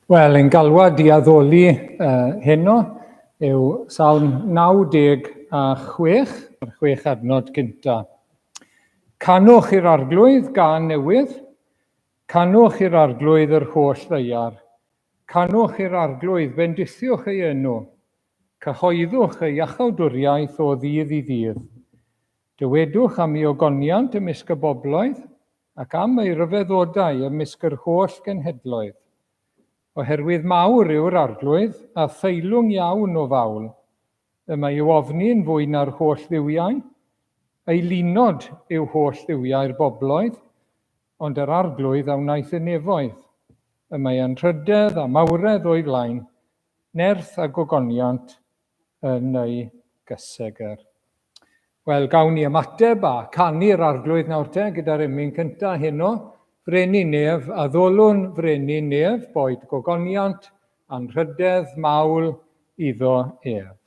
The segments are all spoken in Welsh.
Wel, ein galwad i addoli heno yw Salm 96, yr 6 adnod gynta. Canwch i'r arglwydd gan newydd, canwch i'r arglwydd yr holl ddeiar, canwch i'r arglwydd bendithiwch ei enw, cyhoeddwch ei iachawdwriaeth o ddydd i ddydd. Dywedwch am ei ogoniant ymysg y bobloedd, ac am ei ryfeddodau ymysg yr holl genhedloedd. Oherwydd mawr yw'r arglwydd a theilwng iawn o fawl, y mae i'w ofni'n fwy na'r holl dduwiau, ei lunod yw holl dduwiau'r bobloedd, ond yr arglwydd a wnaeth y nefoedd, y mae yn rhydedd a mawredd o'i flaen, nerth a gogoniant yn ei gyseger. Wel, gawn ni ymateb a canu'r arglwydd nawr te gyda'r emyn cynta heno, Freni nef, addolwn freni nef, boed gogoniant, anrhydedd, mawl, iddo ef.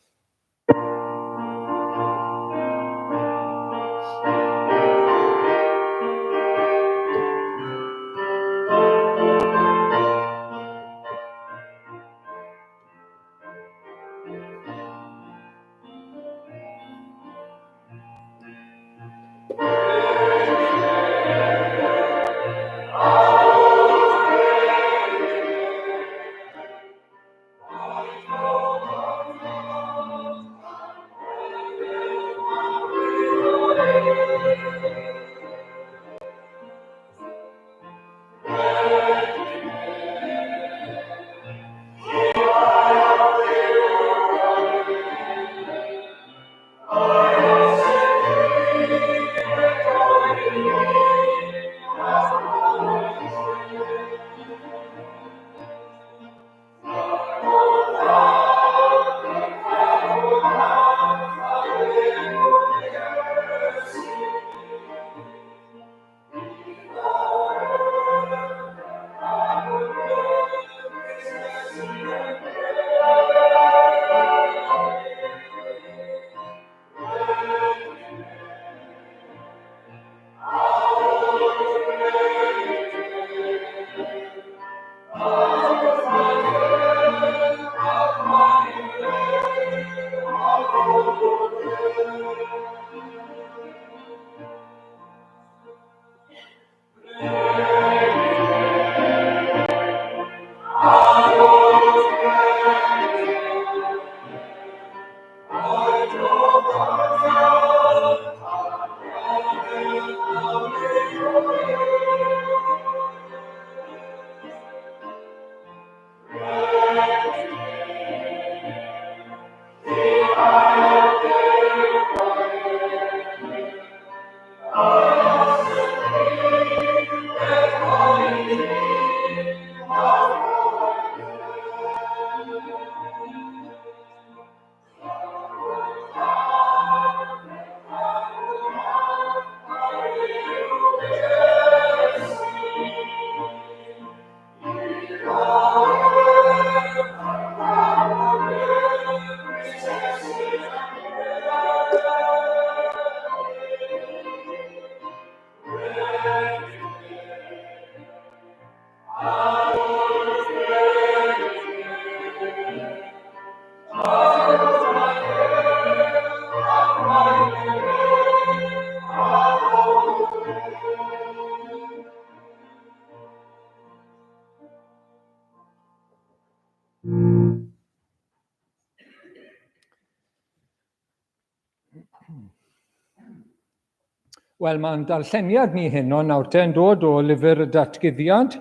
Wel, mae'n darlleniad ni heno nawr te yn dod o lyfr y datguddiad,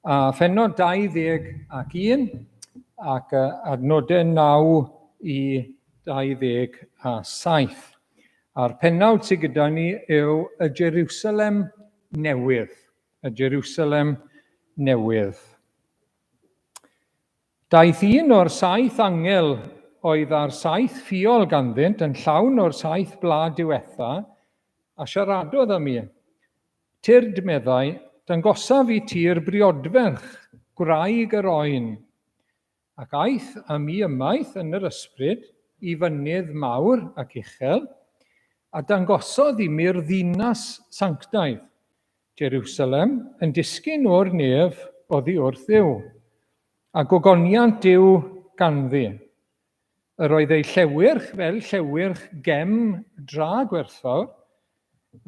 a phennod 21 ac adnodau 9 i 27. A'r pennawd sydd gyda ni yw y Jerusalem newydd. Y Jerusalem newydd. Daeth un o'r 7 angel oedd ar 7 ffiol ganddynt yn llawn o'r 7 blad diwetha, a siaradodd am i. Tyrd meddai, dangosaf i tir briodferch, gwraig yr oen, ac aeth am i ymaith yn yr ysbryd i fynydd mawr ac uchel, a dangosodd i mi'r ddinas sanctaidd, Jerusalem, yn disgyn o'r nef oddi wrth Dduw. a gogoniant Duw ganddi. Yr oedd ei llewyrch fel llewyrch gem dra gwerthfawr,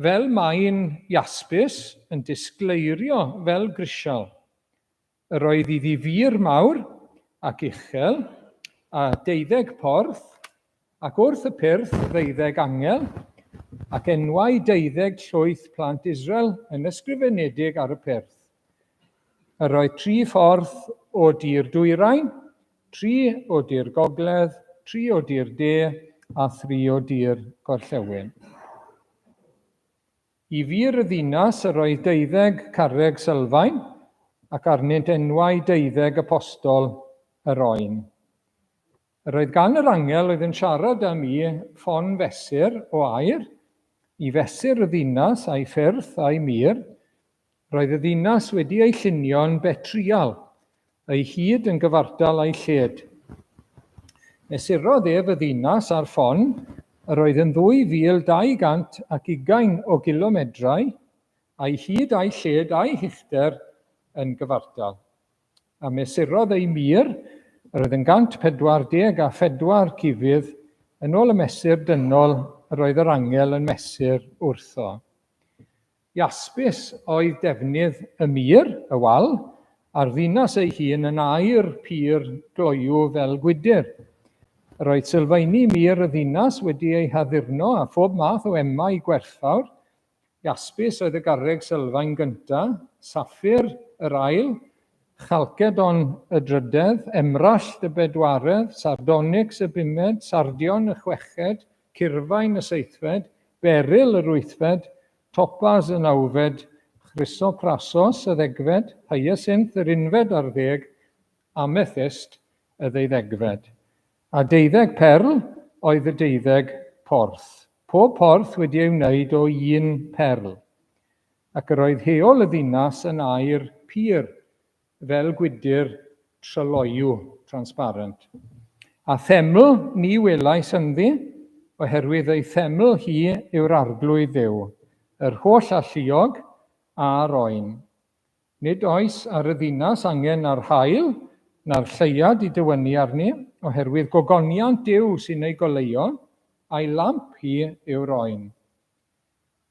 fel maen iaspis yn disgleirio fel grisial. Yr oedd iddi fur mawr ac uchel, a 12 porth, ac wrth y pyrth 12 angel, ac enwau 12 llwyth plant Israel yn ysgrifenedig ar y pyrth. Yr oedd 3 ffordd o dir dwyrain, 3 o dir gogledd, 3 o dir de, a 3 o dir gorllewin. I fur y ddinas yr oedd 12 carreg sylfaen, ac arnynt enwau 12 apostol yr oen. Yr oedd gan yr angel oedd yn siarad am i ffon fesur o air, i fesur y ddinas a'i ffyrdd a'i mir. Roedd y ddinas wedi ei llunio'n betrial, ei hyd yn gyfartal a'i lled. Mesurodd ef y ddinas a'r ffon, yr oedd yn 2,220 o gilomedrau, a'i hyd a'i lled a'i hyllter yn gyfartal. A mesurodd ei mir, yr oedd yn 144 cifydd, yn ôl y mesur dynol yr oedd yr angel yn mesur wrtho. Iaspis oedd defnydd y mir, y wal, a'r ddinas ei hun yn aur pur gloiw fel gwydyr. Yr oedd sylfaeni mir y ddinas wedi ei haddurno a phob math o emau gwerthfawr. Iaspis oedd y garreg sylfaen gyntaf, saffir yr ail, chalcedon y drydedd, emrallt y bedwaredd, sardonyx y bumed, sardion y chweched, curfain y seithfed, beryl yr wythfed, topaz y nawfed, chrysoprasos y ddegfed, hyacinth yr unfed ar 10, amethyst y 12. A 12 perl oedd y 12 porth. Pob porth wedi ei wneud o 1 perl. Ac yr oedd heol y ddinas yn aur pur, fel gwydyr tryloiw, transparent. A theml ni welais ynddi, oherwydd ei theml hi yw'r arglwydd Dduw, yr holl alluog a'r oen. Nid oes ar y ddinas angen ar haul, na'r lleiad i dywynu arni, oherwydd gogoniant Duw sy'n ei goleuo, a'i lamp hi yw'r oen.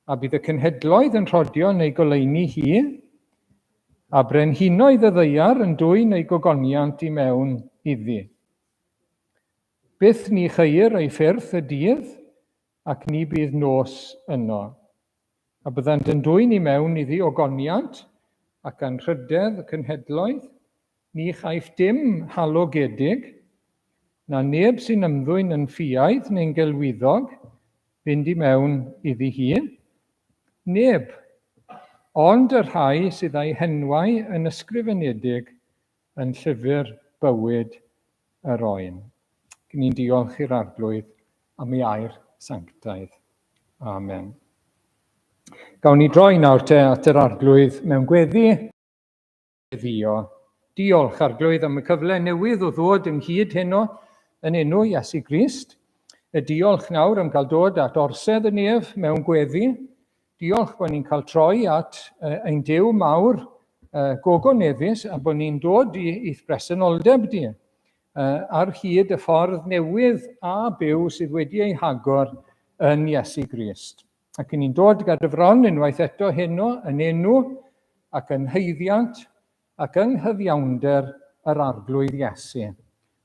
A bydd y cenhedloedd yn rhodio neu goleuni hi, a brenhinoedd y ddeiar yn dwyn ei gogoniant i mewn iddi. Byth ni cheir ei ffyrdd y dydd, ac ni bydd nos yno. A byddant yn dwyn i mewn iddi ogoniant, ac yn rhydedd y cenhedloedd, ni chaiff dim halogedig, na neb sy'n ymddwyn yn ffiaidd neu'n gelwyddog, fynd i mewn iddi hi. Neb, ond yr rhai sydd â'u henwau yn ysgrifenedig yn llyfr bywyd yr oen. Gyn ni'n diolch i'r arglwydd am ei air sanctaidd. Amen. Gawn ni droi nawr at yr arglwydd mewn gweddi. Diolch arglwydd am y cyfle newydd o ddod ynghyd heno yn enw Iesu Grist. Diolch nawr am cael dod at orsedd y nef mewn gweddi. Diolch bod ni'n cael troi at ein Duw mawr gogoneddus a bod ni'n dod i'th bresenoldeb di ar hyd y ffordd newydd a byw sydd wedi ei hagor yn Iesu Grist. Ac ni'n dod gyda unwaith eto heno yn enw ac yn heiddiant ac yng nghyfiawnder yr arglwydd Iesu.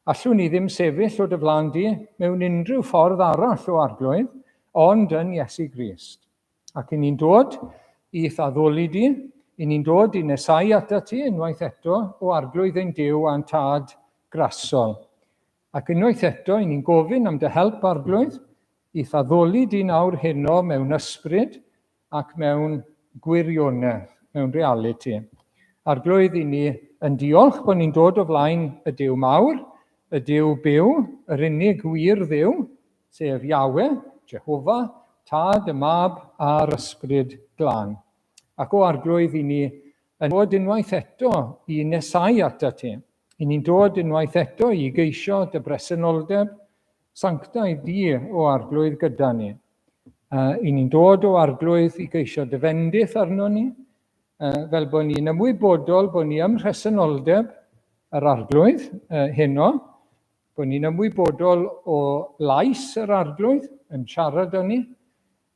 Allwn ni ddim sefyll o dy flaen di mewn unrhyw ffordd arall o arglwydd, ond yn Iesu Grist. Ac ni'n dod i addoli di, ni'n dod i nesau ata ti unwaith eto o arglwydd ein Duw a'n tad grasol. Ac unwaith eto ni'n gofyn am dy help arglwydd, i addoli di nawr heno mewn ysbryd ac mewn gwirionedd, mewn reality. Arglwydd i ni yn diolch bod ni'n dod o flaen y Duw mawr, y Duw byw, yr unig wir Dduw, sef Yahweh, Jehova, Tad, y Mab a'r Ysbryd Glân. Ac o arglwydd i ni yn dod unwaith eto i nesau ata ti. I ni'n dod unwaith eto i geisio dy bresenoldeb sanctaidd di o arglwydd gyda ni. I ni'n dod o arglwydd i geisio dy fendith arno ni, fel bod ni'n ymwybodol bod ni ym mhresenoldeb yr arglwydd heno, bod ni'n ymwybodol o lais yr arglwydd yn siarad â ni,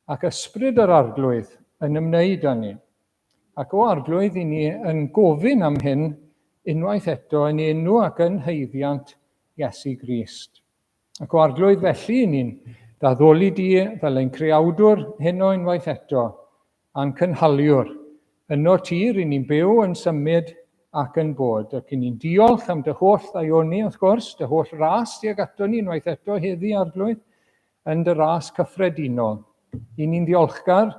ac ysbryd yr arglwydd yn ymwneud â ni. Ac o arglwydd, i ni yn gofyn am hyn unwaith eto yn enw ac yn haeddiant Iesu Grist. Ac o arglwydd felly, ni'n daddoli di fel ein creawdwr heno unwaith eto, a'n cynhaliwr. Yno tir, i ni'n byw yn symud ac yn bod. Ac i ni'n diolch am dy holl ddaioni, wrth gwrs, dy holl ras tuag ato ni unwaith eto heddi arglwydd, yn dy ras cyffredinol. I ni'n diolchgar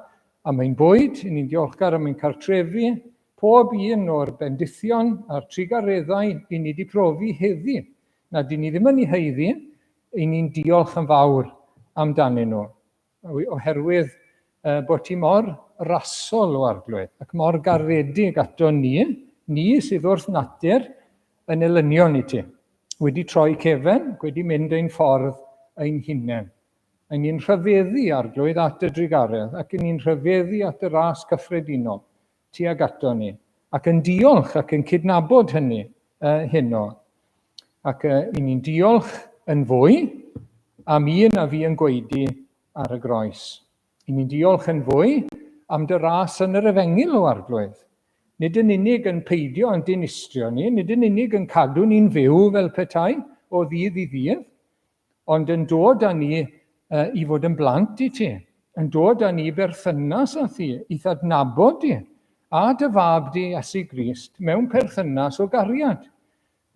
am ein bwyd, i ni'n diolchgar am ein cartrefi, pob un o'r bendithion a'r trigareddau i ni wedi profi heddi. Na, di ni ddim yn ei heiddi, i ni'n diolch yn fawr amdanyn nhw, oherwydd bod ti mor rasol o arglwydd ac mor garedig ato ni sydd wrth natur yn elynion i ti. Wedi troi cefn, wedi mynd ein ffordd ein hunain. A ni'n rhyfeddu arglwydd at y drigaredd ac ni'n rhyfeddu at y ras cyffredinol tuag ato ni. Ac yn diolch ac yn cydnabod hynny heno. Ac i ni'n diolch yn fwy am un a fi yn gweidi ar y groes. I ni'n diolch yn fwy am dy ras yn yr efengil o arglwydd. Nid yn unig yn peidio yn dinistrio ni, nid yn unig yn cadw ni'n fyw fel petai o ddydd i ddydd, ond yn dod â ni i fod yn blant i ti, yn dod â ni berthynas â thi, i ddadnabod ti, a dy fab di Iesu Grist mewn perthynas o gariad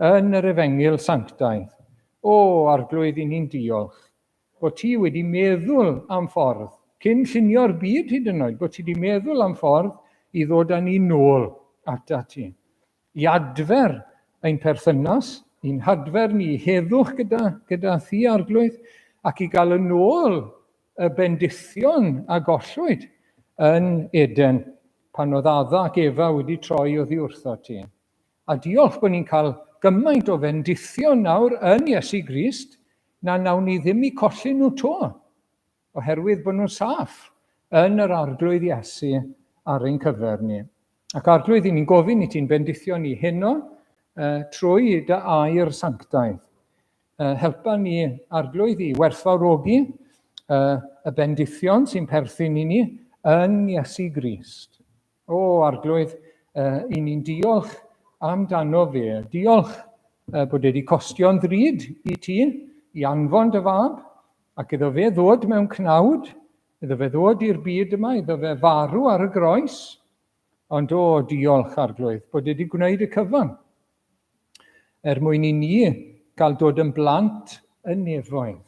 yn yr efengil sanctaidd. O, arglwydd, i ni'n diolch bod ti wedi meddwl am ffordd, cyn llunio'r byd hyd yn oed, bod ti wedi meddwl am ffordd i ddod â ni nôl ata ti. I adfer ein perthynas, i'n hadfer ni heddwch gyda thi arglwydd, ac i gael yn ôl y bendithion a gollwyd yn Eden, pan oedd Adda ac Efa wedi troi oddi wrtho ti. A diolch bod ni'n cael gymaint o bendithion nawr yn Iesu Grist, na nawn ni ddim i colli nhw to, oherwydd bod nhw'n saff yn yr arglwydd Iesu ar ein cyfer ni. Ac arglwydd, i ni'n gofyn i ti'n bendithio ni heno trwy dy air sanctaidd. Helpa ni arglwydd i werthfawrogi y bendithion sy'n perthyn i ni yn Iesu Grist. O, arglwydd, i ni'n diolch amdano fe. Diolch bod wedi costio'n ddrud i ti, i anfon dy fab, ac iddo fe ddod mewn cnawd, iddo fe ddod i'r byd yma, iddo fe farw ar y groes, ond o, diolch arglwydd, bod wedi gwneud y cyfan. Mwyn i ni gael dod yn blant yn nefoedd.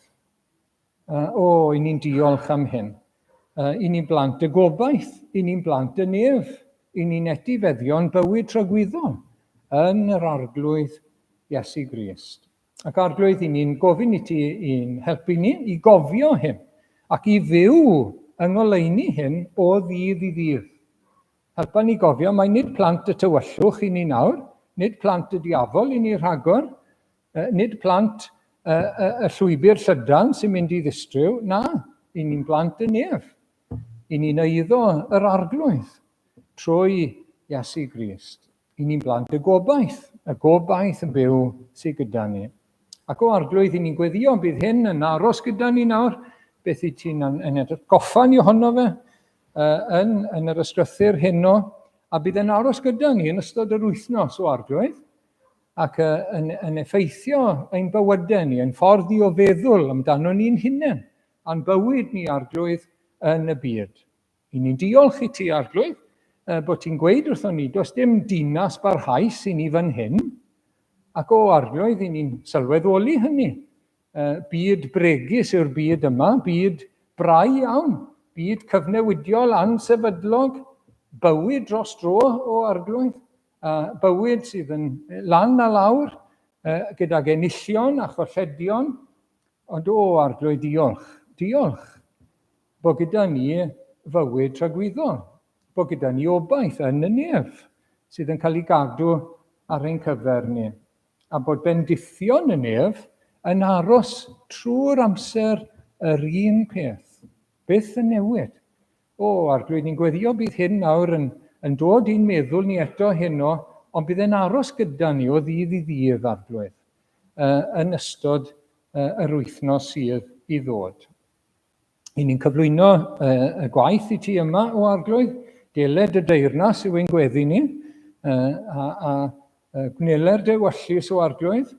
O, i ni'n diolch am hyn. I ni'n blant y gobaith, i ni'n blant y nef, i ni'n etifeddion bywyd tragwyddol yn yr arglwydd Iesu Grist. Ac arglwydd, i ni'n gofyn i ti i'n helpu ni i gofio hyn ac i fyw yng ngoleuni hyn o ddydd i ddydd. Helpa ni gofio, mae nid plant y tywyllwch i ni nawr, nid plant y diafol i ni rhagor, nid plant y llwybr llydan sy'n mynd i ddistryw, na, i ni'n blant y nef. I ni'n eiddo yr arglwydd trwy Iesu Grist. I ni'n blant y gobaith yn byw sydd gyda ni. Ac o arglwydd, i ni'n gweddio bydd hyn yn aros gyda ni nawr, beth i ti'n yn goffa ni ohono fe yn yr ystrythyr heno, a bydd yn aros gyda ni yn ystod yr wythnos o arglwydd, ac yn effeithio ein bywydau ni, yn ffordd i o feddwl amdano ni'n hunain, a'n bywyd ni arglwydd yn y byd. I ni'n diolch i ti arglwydd, bod ti'n gweud wrtho ni, does dim dinas barhaus i ni fan hyn, ac o arglwydd i ni'n sylweddoli hynny. Byd bregus yw'r byd yma, byd brau iawn, byd cyfnewidiol ansefydlog, bywyd dros dro o arglwydd, bywyd sydd yn lan a lawr, gyda genillion a cholledion, ond o arglwydd, diolch, bod gyda ni fywyd tragwyddol, bod gyda ni obaith yn y nef, sydd yn cael ei gadw ar ein cyfer ni, a bod bendithion y nef yn aros trwy'r amser yr un peth, byth yn newid. O, arglwydd, ni'n gweddio bydd hyn nawr yn dod i'n meddwl ni eto heno ond bydd e'n aros gyda ni o ddydd i ddydd arglwydd yn ystod yr wythnos sydd i ddod. I ni'n cyflwyno y gwaith i ti yma o arglwydd, deled y deyrnas yw ein gweddi ni, a gwneler dewyllus o arglwydd,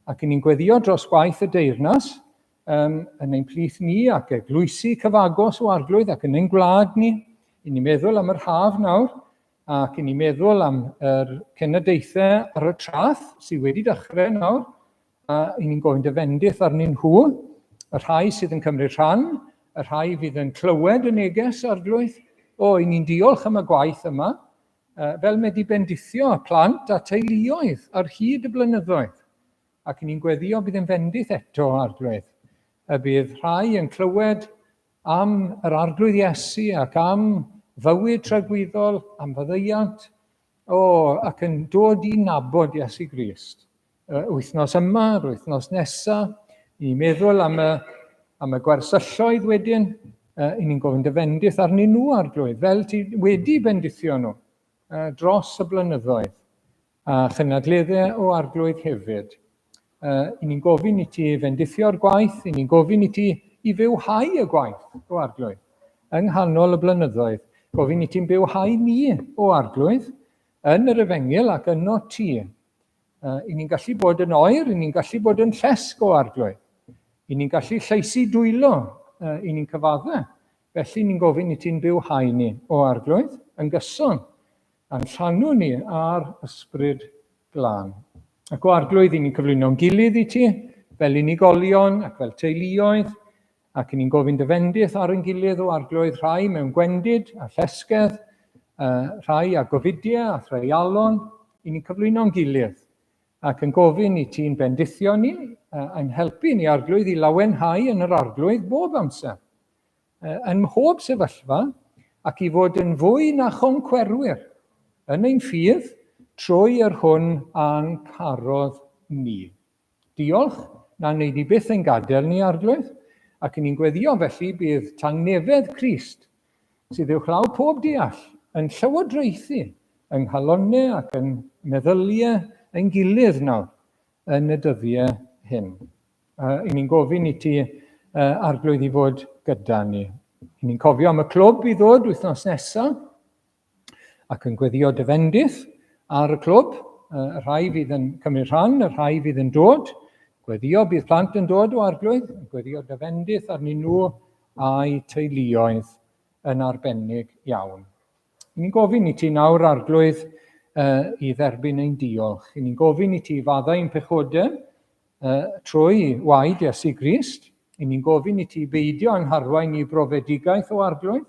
ac i ni'n gweddio dros gwaith y deyrnas yn ein plith ni ac eglwysu cyfagos o arglwydd ac yn ein gwlad ni. I ni'n meddwl am yr haf nawr, ac i ni'n meddwl am yr cenadaethau ar y trath sydd wedi dechrau nawr, a i ni'n gofyn dyfendith arnyn nhw, y rhai sydd yn cymryd rhan, y rhai fydd yn clywed y neges arglwydd. I ni'n diolch am y gwaith yma, fel wedi bendithio y plant a teuluoedd ar hyd y blynyddoedd. Ac i ni'n gweddio bydd yn fendith eto arglwydd. Y bydd rhai yn clywed am yr arglwydd Iesu ac am fywyd tragwyddol, am faddeuant, ac yn dod i nabod Iesu Grist. Wythnos yma, yr wythnos nesaf, i ni'n meddwl am y gwersylloedd wedyn, i ni'n gofyn dyfendith arnyn nhw arglwydd, fel ti wedi bendithio nhw dros y blynyddoedd, a chynadleddau o arglwydd hefyd. I ni'n gofyn i ti fendithio'r gwaith, i ni'n gofyn i ti i fywhau y gwaith o arglwydd yng nghanol y blynyddoedd. Gofyn i ti'n bywhau ni o arglwydd yn yr Efengyl ac yno ti. I ni'n gallu bod yn oer, i ni'n gallu bod yn llesg o arglwydd. I ni'n gallu lleisi dwylo, i ni'n cyfaddau. Felly ni'n gofyn i ti'n bywhau ni o arglwydd yn gyson, a'n llanw ni ar ysbryd glân. Ac o arglwydd i ni'n cyflwyno'n gilydd i ti, fel unigolion ac fel teuluoedd, ac i ni'n gofyn dyfendith ar ein gilydd o arglwydd, rhai mewn gwendid a llesgedd, rhai a gofidiau a threialon, i ni'n cyflwyno'n gilydd. Ac yn gofyn i ti'n bendithio ni, a'n helpu ni arglwydd i lawenhau yn yr arglwydd bob amser, yn mhob sefyllfa, ac i fod yn fwy na choncwerwyr yn ein ffydd, trwy yr hwn a'n carodd ni. Diolch na wneud i byth yn gadael ni arglwydd, ac i ni'n gweddio felly bydd tangnefedd Crist, sydd uwchlaw pob deall, yn llywodraethu yng nghalonnau ac yn meddyliau ein gilydd nawr yn y dyddiau hyn. I ni'n gofyn i ti arglwydd i fod gyda ni. I ni'n cofio am y clwb i ddod wythnos nesaf, ac yn gweddio dyfendith ar y clwb, y rhai fydd yn cymryd rhan, y rhai fydd yn dod. Gweddio bydd plant yn dod o arglwydd, gweddio dyfendith arnyn nhw a'i teuluoedd yn arbennig iawn. Ni'n gofyn i ti nawr arglwydd i dderbyn ein diolch. Ni'n gofyn i ti faddau'n pechodau trwy waed Iesu Grist. Ni'n gofyn i ti beidio angharwain i brofedigaeth o arglwydd.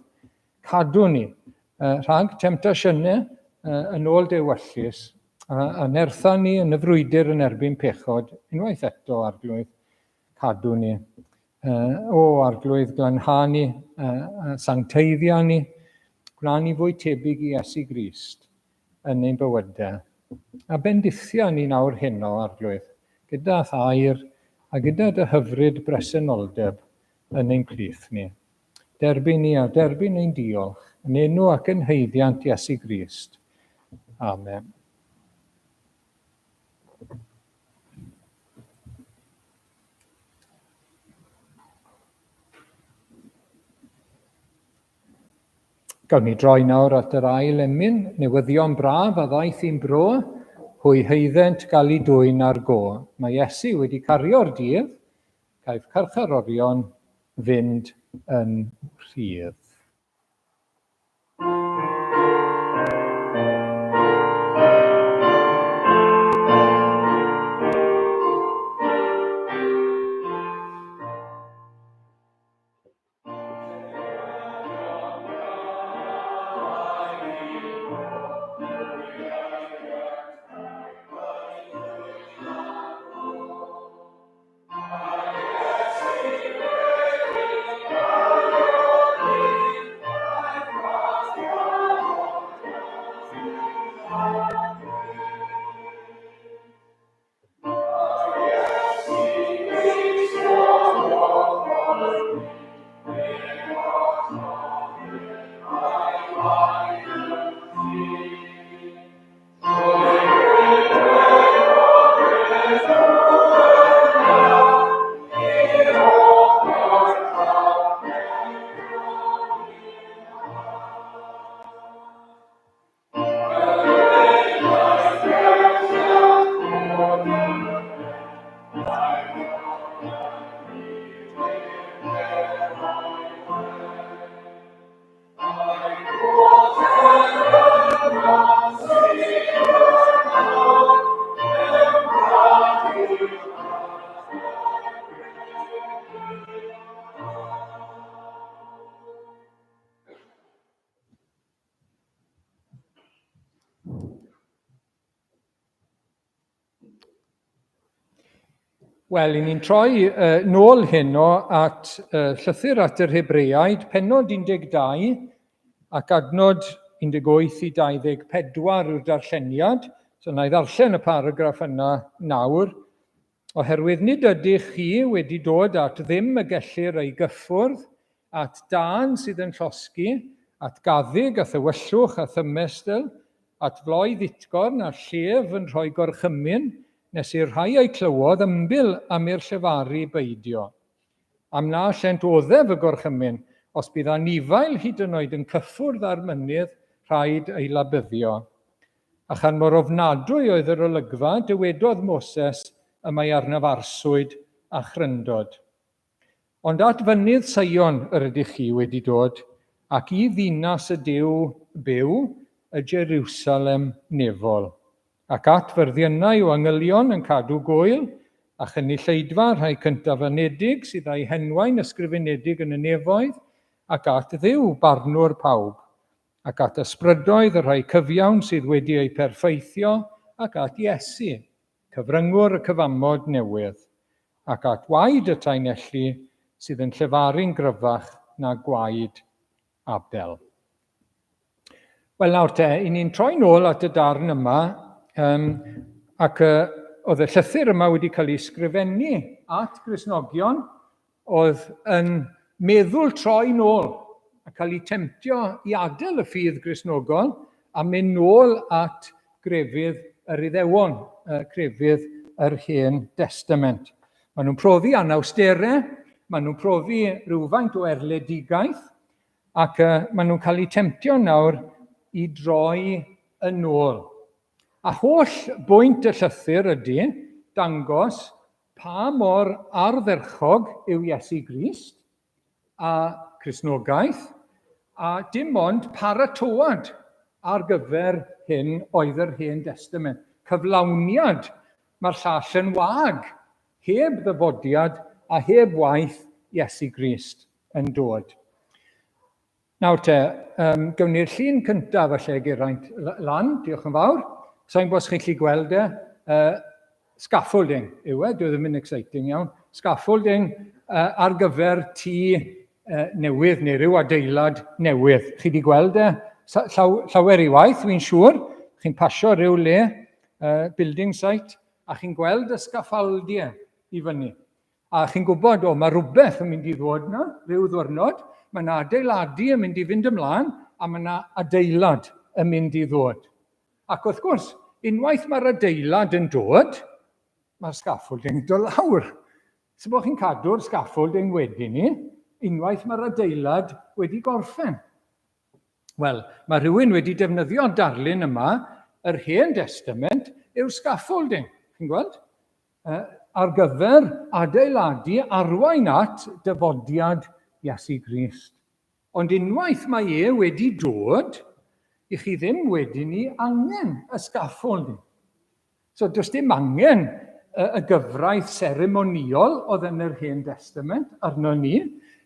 Cadw ni rhag temptasiynau yn ôl dewyllus, a nertha ni yn y frwydr yn erbyn pechod, unwaith eto arglwydd, cadw ni. Arglwydd glanhau ni, sancteiddio ni, gwna ni fwy tebyg i Iesu Grist yn ein bywydau. A bendithio ni nawr heno arglwydd, gyda thair a gyda dy hyfryd bresenoldeb yn ein plith ni. Derbyn ni a derbyn ein diolch, yn enw ac yn haeddiant Iesu Grist. Amen. Gawn ni droi nawr at yr ail emyn, newyddion braf a ddaeth i'n bro, hwy heiddent gael ei dwyn ar go. Mae Iesu wedi cario'r dydd, caiff carcharorion fynd yn rhydd. Wel, i ni'n troi nôl heno at llythyr at yr Hebreaid, pennod 12, ac adnod 18 i 24 yw'r darlleniad. So, na i ddarllen y paragraff yna nawr. Oherwydd nid ydych chi wedi dod at ddim y gellir ei gyffwrdd, at dan sydd yn llosgi, at gaddig a thywyllwch a thymestl, at floi dditgorn a llef yn rhoi gorchymyn, nes i'r rhai ei clywodd ymbil am i'r llefaru beidio. Am na llent oddef y gorchymyn, os bydd anifail hyd yn oed yn cyffwrdd ar mynydd, rhaid ei labyddio. A chan mor ofnadwy oedd yr olygfa, dywedodd Moses y mae arnaf arswyd a chryndod. Ond at fynydd Sion yr ydych chi wedi dod, ac i ddinas y Duw byw, y Jerusalem nefol, ac at fyrddionau o angylion yn cadw gwyl, a chynulleidfa rhai cyntaf anedig sydd â'i henwau'n ysgrifenedig yn y nefoedd, ac at Dduw barnwr pawb, ac at ysbrydoedd y rhai cyfiawn sydd wedi ei perfeithio, ac at Iesu, cyfryngwr y cyfamod newydd, ac at waed y tainelli sydd yn llefaru'n gryfach na gwaed Abel. Wel nawr te, i ni'n troi nôl at y darn yma, ac oedd y llythyr yma wedi cael ei ysgrifennu at Gristnogion, oedd yn meddwl troi nôl, a cael ei temtio i adael y ffydd Gristnogol, a mynd nôl at grefydd yr Iddewon, crefydd yr Hen Testament. Maen nhw'n profi anawsterau, maen nhw'n profi rhywfaint o erledigaeth, ac maen nhw'n cael eu temtio nawr i droi yn ôl. A holl bwynt y llythyr ydy dangos pa mor ardderchog yw Iesu Grist a Cristnogaeth, a dim ond paratoad ar gyfer hyn oedd yr Hen Testament. Cyflawniad, mae'r llall yn wag, heb ddyfodiad a heb waith Iesu Grist yn dod. Nawr te, gawn ni'r llun cyntaf falle Geraint lan, diolch yn fawr. Sa'n bos chi'n gallu gweld scaffolding yw e, dwi ddim yn exciting iawn. Scaffolding ar gyfer tŷ newydd neu ryw adeilad newydd. Chi wedi gweld llawer i waith, fi'n siŵr. Chi'n pasio ryw le, building site, a chi'n gweld y sgaffaldiau i fyny. A chi'n gwybod, mae rhywbeth yn mynd i ddod yna, ryw ddwrnod, mae yna adeiladu yn mynd i fynd ymlaen, a mae yna adeilad yn mynd i ddod. Ac wrth gwrs, unwaith mae'r adeilad yn dod, mae'r scaffolding dod lawr. So bod chi'n cadw'r scaffolding wedyn ni, unwaith mae'r adeilad wedi gorffen. Wel, mae rhywun wedi defnyddio darlun yma, yr Hen Testament, yw'r scaffolding. Chi'n gweld? Ar gyfer adeiladu arwain at dyfodiad Iesu Grist. Ond unwaith mae wedi dod, i chi ddim wedi ni angen y scaffolding. So, does dim angen y gyfraith seremoniol oedd yn yr Hen Testament arno ni.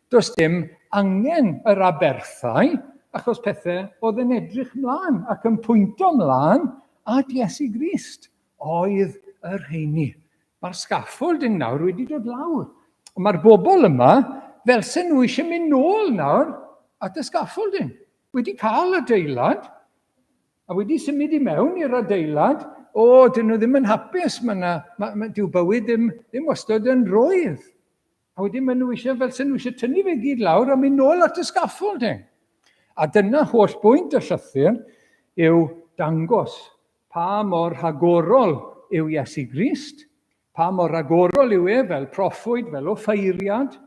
Does dim angen yr aberthau, achos pethau oedd yn edrych mlaen ac yn pwynto mlaen at Iesu Grist oedd yr rheini. Mae'r scaffolding nawr wedi dod lawr. Mae'r bobl yma, fel sy'n nhw eisiau mynd nôl nawr at y scaffolding. Wedi cael adeilad, a wedi symud i mewn i'r adeilad, dyn nhw ddim yn hapus, dyw bywyd ddim wastad yn rwydd. A wedyn maen nhw eisiau, fel sy'n nhw eisiau tynnu fe gyd lawr a mynd nôl at y scaffolding. A dyna holl bwynt y llythyr yw dangos pa mor rhagorol yw Iesu Grist, pa mor rhagorol yw fel proffwyd, fel offeiriad,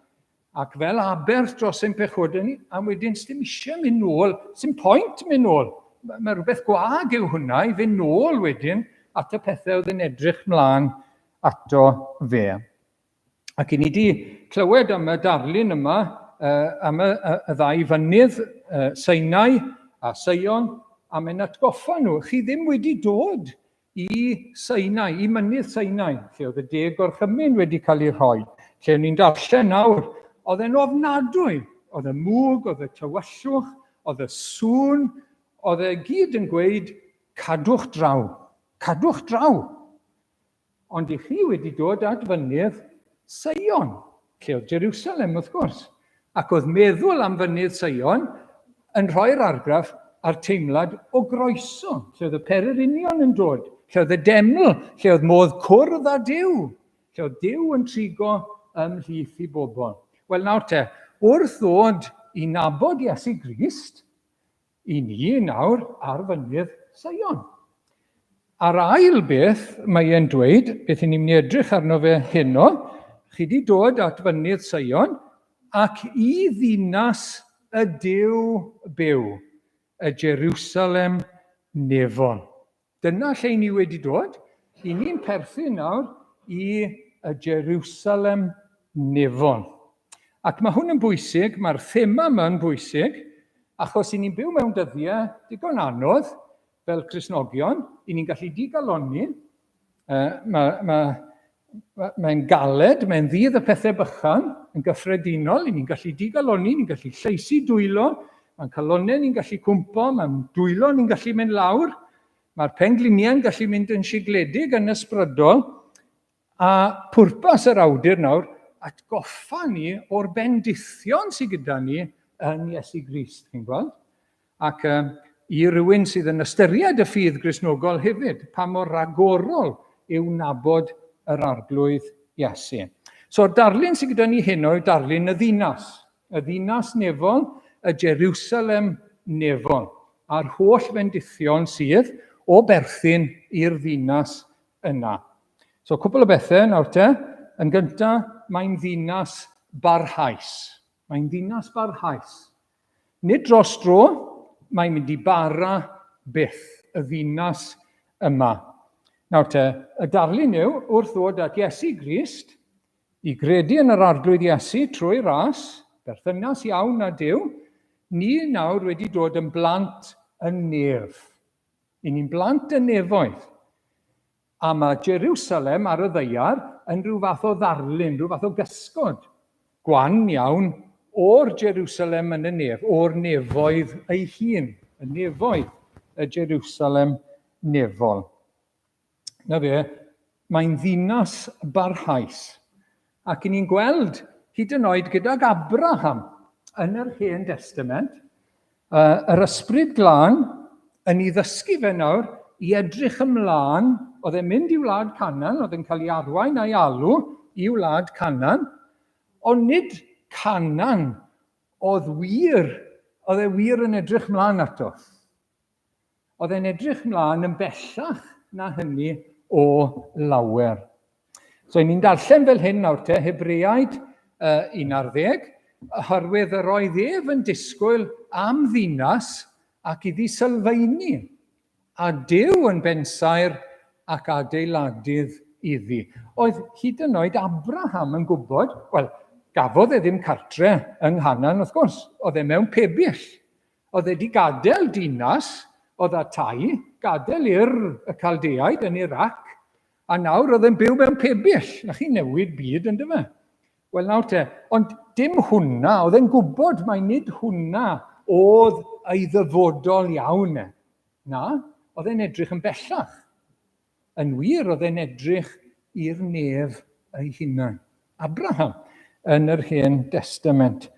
ac fel aberth dros ein pechodau ni, a wedyn sy'n eisiau mynd nôl, sy'n pwynt mynd nôl. Mae rhywbeth gwag yw hwnna i fynd nôl wedyn at y pethau oedd yn edrych mlaen ato fe. Ac i ni wedi clywed am y darlun yma, am y ddau fynydd, Sinai a Sion, a mae'n atgoffa nhw. Chi ddim wedi dod i Sinai, i mynydd Sinai, lle oedd y 10 gorchymyn wedi cael ei rhoi. Lle ni'n darllen nawr, oedd e'n ofnadwy. Oedd y mwg, oedd y tywyllwch, oedd y sŵn, oedd e gyd yn gweud, cadwch draw, cadwch draw. ond i chi wedi dod at fynydd Sion, lle oedd Jerusalem wrth gwrs. Ac oedd meddwl am fynydd Sion yn rhoi'r argraff a'r teimlad o groeso, lle oedd y Pererinion yn dod, lle oedd y deml, lle oedd modd cwrdd â Duw, lle oedd Duw yn trigo ymhlith i bobl. Wel nawr te, wrth ddod i nabod Iesu Grist, i ni nawr ar fynydd Sion. A'r ail beth mae e'n dweud, beth ni'n mynd i edrych arno fe heno, chi wedi dod at fynydd Sion ac i ddinas y Duw byw, y Jerusalem nefol. Dyna lle ni wedi dod, i ni'n perthyn nawr i y Jerusalem nefol. Ac mae hwn yn bwysig, mae'r thema yma'n bwysig, achos i ni'n byw mewn dyddiau digon anodd fel Cristnogion, i ni'n gallu digaloni, mae'n galed, mae'n ddydd y pethau bychan, yn gyffredinol, i ni'n gallu digaloni, ni'n gallu lleisi dwylo, mae'n calonau ni'n gallu cwmpo, mae'n dwylo ni'n gallu mynd lawr, mae'r pengliniau'n gallu mynd yn sigledig yn ysbrydol, a pwrpas yr awdur nawr, atgoffa ni o'r bendithion sydd gyda ni yn Iesu Grist, chi'n gweld? Ac i rywun sydd yn ystyried y ffydd Gristnogol hefyd, pa mor ragorol yw nabod yr arglwydd Iesu. So'r darlun sydd gyda ni heno yw darlun y ddinas nefol, y Jerusalem nefol, a'r holl bendithion sydd o berthyn i'r ddinas yna. So, cwbl o bethau nawr te, yn gyntaf, mae'n ddinas barhaus. Mae'n ddinas barhaus. Nid dros dro, mae'n mynd i bara byth y ddinas yma. Nawr te, y darlun yw, wrth ddod at Iesu Grist, i gredu yn yr arglwydd Iesu trwy ras, berthynas iawn â Duw, ni nawr wedi dod yn blant y nef. I ni'n blant y nefoedd. A mae Jerusalem ar y ddaear yn rhyw fath o ddarlun, rhyw fath o gysgod. Gwan iawn o'r Jerusalem yn y nef, o'r nefoedd ei hun, y nefoedd y Jerusalem nefol. Na fe, mae'n ddinas barhaus. Ac i ni'n gweld hyd yn oed gydag Abraham yn yr Hen Testament, yr ysbryd glân yn ei ddysgu fe nawr i edrych ymlaen, oedd e'n mynd i wlad Canan, oedd e'n cael ei arwain a'i alw i wlad Canan, ond nid Canan oedd e wir yn edrych mlaen ato. Oedd e'n edrych mlaen yn bellach na hynny o lawer. So, ni'n darllen fel hyn nawr te, Hebreaid 11, oherwydd yr oedd ef yn disgwyl am ddinas ac iddi sylfaeni, a Duw yn bensaer ac adeiladydd iddi. Oedd hyd yn oed Abraham yn gwybod, wel, gafodd e ddim cartre yng Nghanan, wrth gwrs, oedd e mewn pebyll. Oedd e wedi gadael dinas, oedd a tai, gadael i'r Caldeaid yn Irac, a nawr oedd e'n byw mewn pebyll. Na chi newid byd, ynddo fe? Wel, nawr te, ond dim hwnna, oedd e'n gwybod mai nid hwnna oedd ei ddyfodol iawn e. Na, oedd e'n edrych yn bellach. Yn wir, oedd e'n edrych i'r nef ei hunain. Abraham yn yr Hen Testament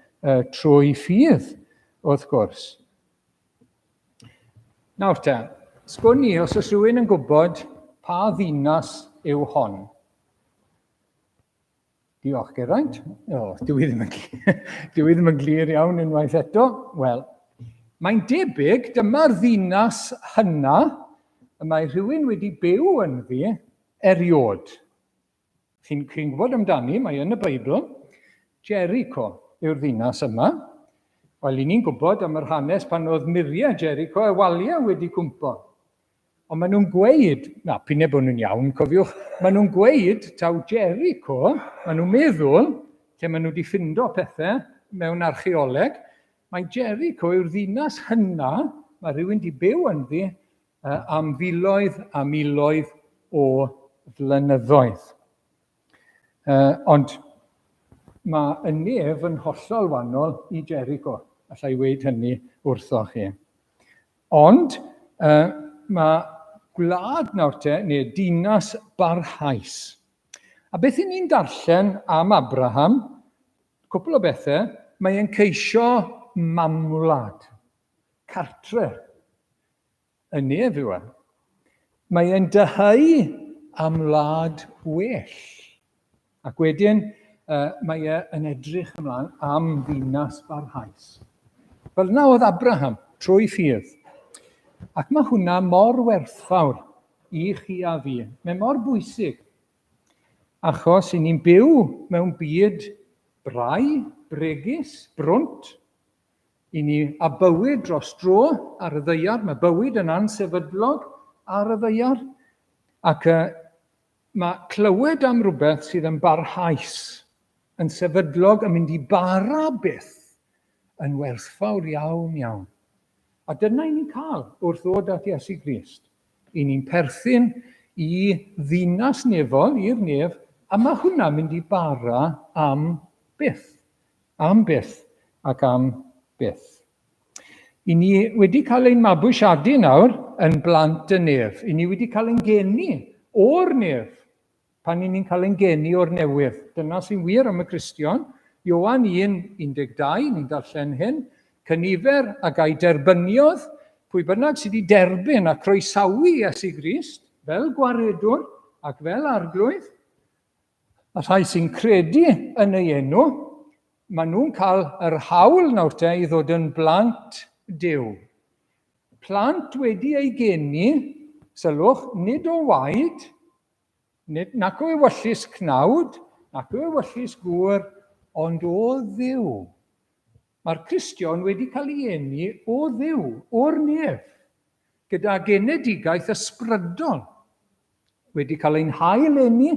trwy ffydd, wrth gwrs. Nawr te, sgwn ni, os oes rhywun yn gwybod pa ddinas yw hon? Diolch, Geraint. Dwi ddim yn glir iawn unwaith eto. Wel, mae'n debyg, dyma'r ddinas hynna, y mae rhywun wedi byw yn ddi eriod. Chi'n gwybod amdani, mae yn y Beibl, Jericho yw'r ddinas yma. Wel, ni'n gwybod am yr hanes pan oedd muriau Jericho a waliau wedi cwmpo. Ond maen nhw'n gweud, na, p'un bod nhw'n iawn, cofiwch, maen nhw'n gweud taw Jericho, maen nhw'n meddwl, lle maen nhw wedi ffindo pethau mewn archeoleg, mae Jericho yw'r ddinas hynna, mae rhywun wedi byw yn ddi am filoedd a miloedd o flynyddoedd. Ond mae y nef yn hollol wahanol i Jericho, allai weid hynny wrtho chi. Ond mae gwlad nawr te, neu dinas barhaus. A beth 'yn ni'n darllen am Abraham, cwpl o bethau, mae e'n ceisio mamwlad, cartre, y nef yw e. Mae e'n dyheu am wlad well. Ac wedyn, mae e'n edrych ymlaen am ddinas barhaus. Fel na oedd Abraham, trwy ffydd. Ac mae hwnna mor werthfawr i chi a fi. Mae mor bwysig. Achos i ni'n byw mewn byd brau, bregus, brwnt. I ni a bywyd dros dro ar y ddaear. Mae bywyd yn ansefydlog ar y ddaear. Ac mae clywed am rhywbeth sydd yn barhaus, yn sefydlog, yn mynd i bara byth, yn werthfawr iawn, iawn. A dyna i ni'n cael wrth ddod at Iesu Grist. I ni'n perthyn i ddinas nefol, i'r nef, a mae hwnna mynd i bara am byth. Am byth ac am byth. I ni wedi cael ein mabwysiadu nawr yn blant y nef. I ni wedi cael ein geni o'r nef pan ni'n cael ein geni o'r newydd. Dyna sy'n wir am y Cristion. Ioan 1:12, ni'n darllen hyn. Cynifer ac ei derbyniodd, pwy bynnag sydd wedi derbyn a croesawu Iesu Grist, fel gwaredwr ac fel arglwydd, a rhai sy'n credu yn ei enw, maen nhw'n cael yr hawl nawr te i ddod yn blant Duw. Plant wedi ei geni, sylwch, nid o waed, nac o ewyllus cnawd, nac o ewyllus gŵr, ond o Dduw. Mae'r Cristion wedi cael ei eni o Dduw, o'r nef, gyda genedigaeth ysbrydol. Wedi cael ein hael eni,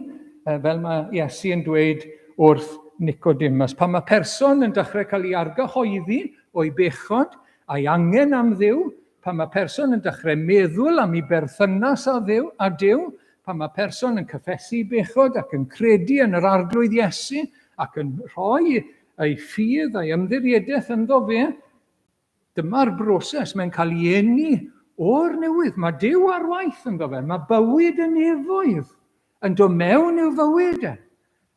fel mae Iesu yn dweud wrth Nicodemus. Pan mae person yn dechrau cael ei argyhoeddi o'i bechod, a'i angen am Dduw, pan mae person yn dechrau meddwl am ei berthynas a Duw, pan mae person yn cyffesu bechod ac yn credu yn yr arglwydd Iesu ac yn rhoi ei ffydd a'i ymddiriedeth ynddo fe, dyma'r broses, mae'n cael ei eni o'r newydd. Mae Duw ar waith ynddo fe, mae bywyd y nefoedd yn dod mewn i'w fywyd e.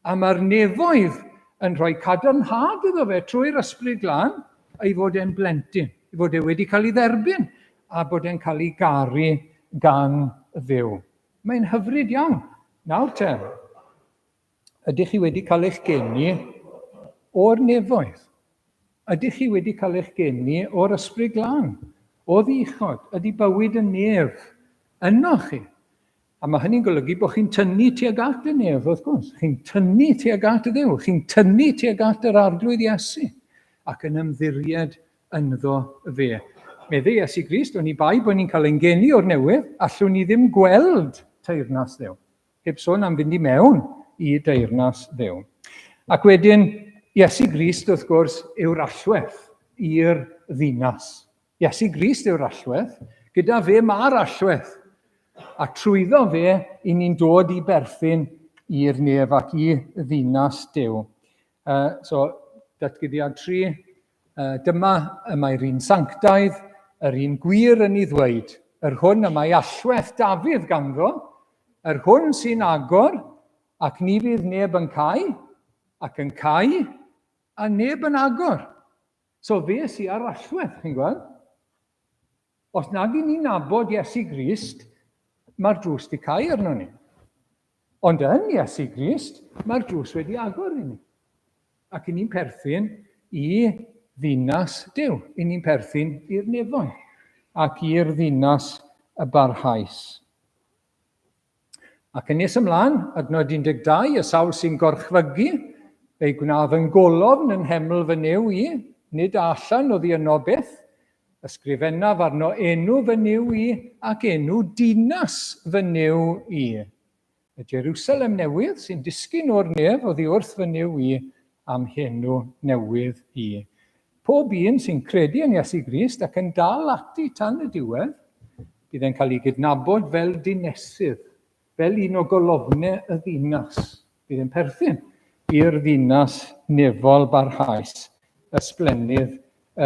A mae'r nefoedd yn rhoi cadarnhad iddo fe trwy'r ysbryd glân ei fod e'n blentyn, ei fod e wedi cael ei dderbyn a bod e'n cael ei garu gan Dduw. Mae'n hyfryd iawn. Nawr te, ydych chi wedi cael eich geni o'r nefoedd? Ydych chi wedi cael eich geni o'r ysbryd glân? O ddichod? Ydy bywyd y nef yno chi? A mae hynny'n golygu bod chi'n tynnu tuag at y nef, wrth gwrs. Chi'n tynnu tuag at y Dduw. Chi'n tynnu tuag at yr arglwydd Iesu. Ac yn ymddiried ynddo fe. Medde Iesu Grist, o'n i bai bod ni'n cael ein geni o'r newydd, allwn ni ddim gweld teyrnas Dduw. Heb sôn am fynd i mewn i deyrnas Dduw. Ac wedyn, Iesu Grist, wrth gwrs, yw'r allwedd i'r ddinas. Iesu Grist yw'r allwedd, gyda fe mae'r allwedd. A trwyddo fe, i ni'n dod i berthyn i'r nef ac i ddinas Duw. So, datgyddiad 3, dyma mae'r un sanctaidd, yr un gwir yn ei ddweud. Yr hwn y mae allwedd Dafydd ganddo, yr hwn sy'n agor, ac ni fydd neb yn cau, ac yn cau, a neb yn agor. So fe sy'n ar allwedd, chi'n gweld? Os nag i ni'n nabod Iesu Grist, mae'r drws di cau arno ni. Ond yn Iesu Grist, mae'r drws wedi agor i ni. Ac i ni'n perthyn i ddinas Duw. I ni'n perthyn i'r nefoedd ac i'r ddinas y barhaus. Ac yn nes ymlaen, adnod 12, y sawl sy'n gorchfygu, fe'i gwnadd yn golofn yn heml fy new i, nid allan o yno beth, ysgrifennaf arno enw fy new i ac enw dinas fy new i. Y Jerusalem newydd sy'n disgyn o'r nef oddi wrth fy new i am henw newydd i. Pob un sy'n credu yn Iesu Grist ac yn dal ati tan y diwedd, bydd e'n cael ei gydnabod fel dinesydd, fel un o golofnau y ddinas. Bydd e'n perthyn i'r ddinas nefol barhaus, ysblennydd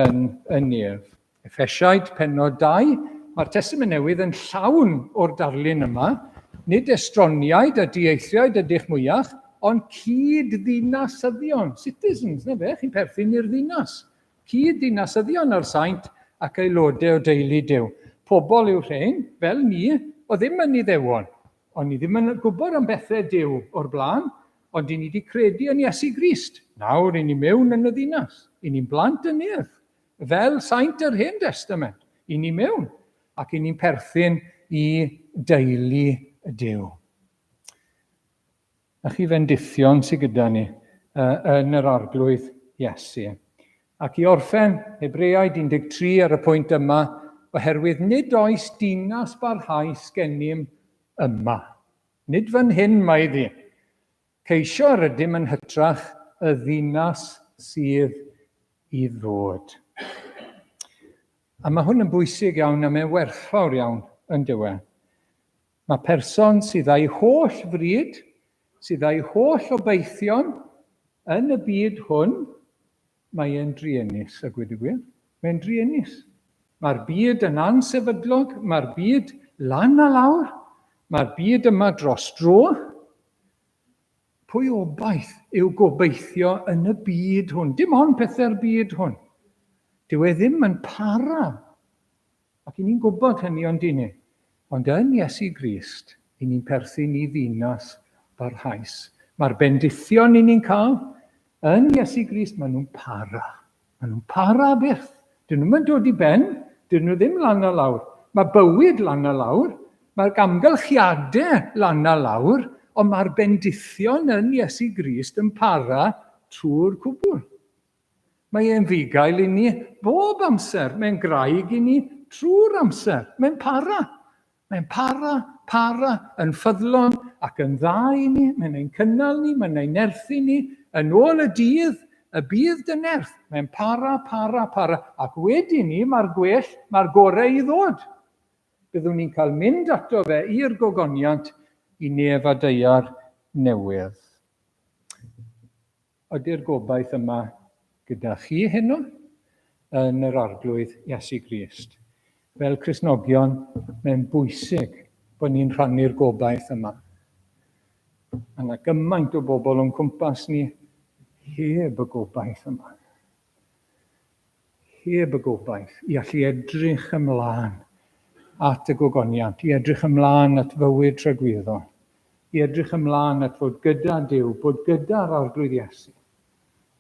yn y nef. Effesiaid pennod 2, Mae'r Testament Newydd yn llawn o'r darlun yma, nid estroniaid a dieithriaid ydych mwyach, ond cyd-ddinasyddion, citizens, na fe, chi'n perthyn i'r ddinas. Cyd-ddinasyddion ar saint ac aelodau o deulu Duw. Pobl yw rhain, fel ni, o ddim yn Iddewon, ond ni ddim yn gwybod am bethau Duw o'r blaen, ond ni wedi credu yn Iesu Grist. Nawr, i ni mewn yn y ddinas, i ni'n blant yn urdd, fel saint yr Hen Testament, i ni mewn, ac i ni'n perthyn i deulu Duw. A chi fendithion sydd gyda ni yn yr arglwydd Iesu. Ac i orffen Hebreaid 13 ar y pwynt yma, oherwydd nid oes dinas barhaus gennym yma. Nid fan hyn mae ddi. Ceisio rydym yn hytrach y ddinas sydd i ddod. A mae hwn yn bwysig iawn a mae'n werthfawr iawn yn dywe. Mae person sydd â'i holl fryd, sydd â'i holl obeithion yn y byd hwn, mae'n drienus, a gweud y gwir. Mae'n drienus. Mae'r byd yn ansefydlog, mae'r byd lan a lawr, mae'r byd yma dros dro. Pwy obaith yw gobeithio yn y byd hwn? Dim ond pethau'r byd hwn. Dyw e ddim yn para. Ac i ni'n gwybod hynny ond i ni. Ond yn Iesu Grist, i ni'n perthyn i ddinas barhaus. Mae'r bendithion i ni'n cael, yn Iesu Grist, maen nhw'n para. Maen nhw'n para byth. Dyn nhw'n dod i ben, dyn nhw ddim lan a lawr. Mae bywyd lan a lawr, mae'r amgylchiadau lan a lawr, ond mae'r bendithion yn Iesu Grist yn para trwy'r cwbl. Mae e'n fugail i ni bob amser, mae'n graig i ni trwy'r amser. Mae'n para. Mae'n para, yn ffyddlon ac yn dda i ni, mae'n ein cynnal ni, mae'n ein nerthu ni, yn ôl y dydd, y bydd dy nerth. Mae'n para. Ac wedi ni, mae'r gwell, mae'r gorau i ddod. Byddwn ni'n cael mynd ato fe i'r gogoniant i nefadeua'r newydd. Ydy'r gobaith yma gyda chi heno yn yr arglwydd Iesu Grist. Fel Cristnogion, mae'n bwysig bod ni'n rhannu'r gobaith yma. Yna gymaint o bobl o'n cwmpas ni heb y gobaith yma. Heb y gobaith i allu edrych ymlaen at y gogoniant, i edrych ymlaen at fywyd tragweddol, i edrych ymlaen at fod gyda Duw, bod gyda'r arglwydd Iesu,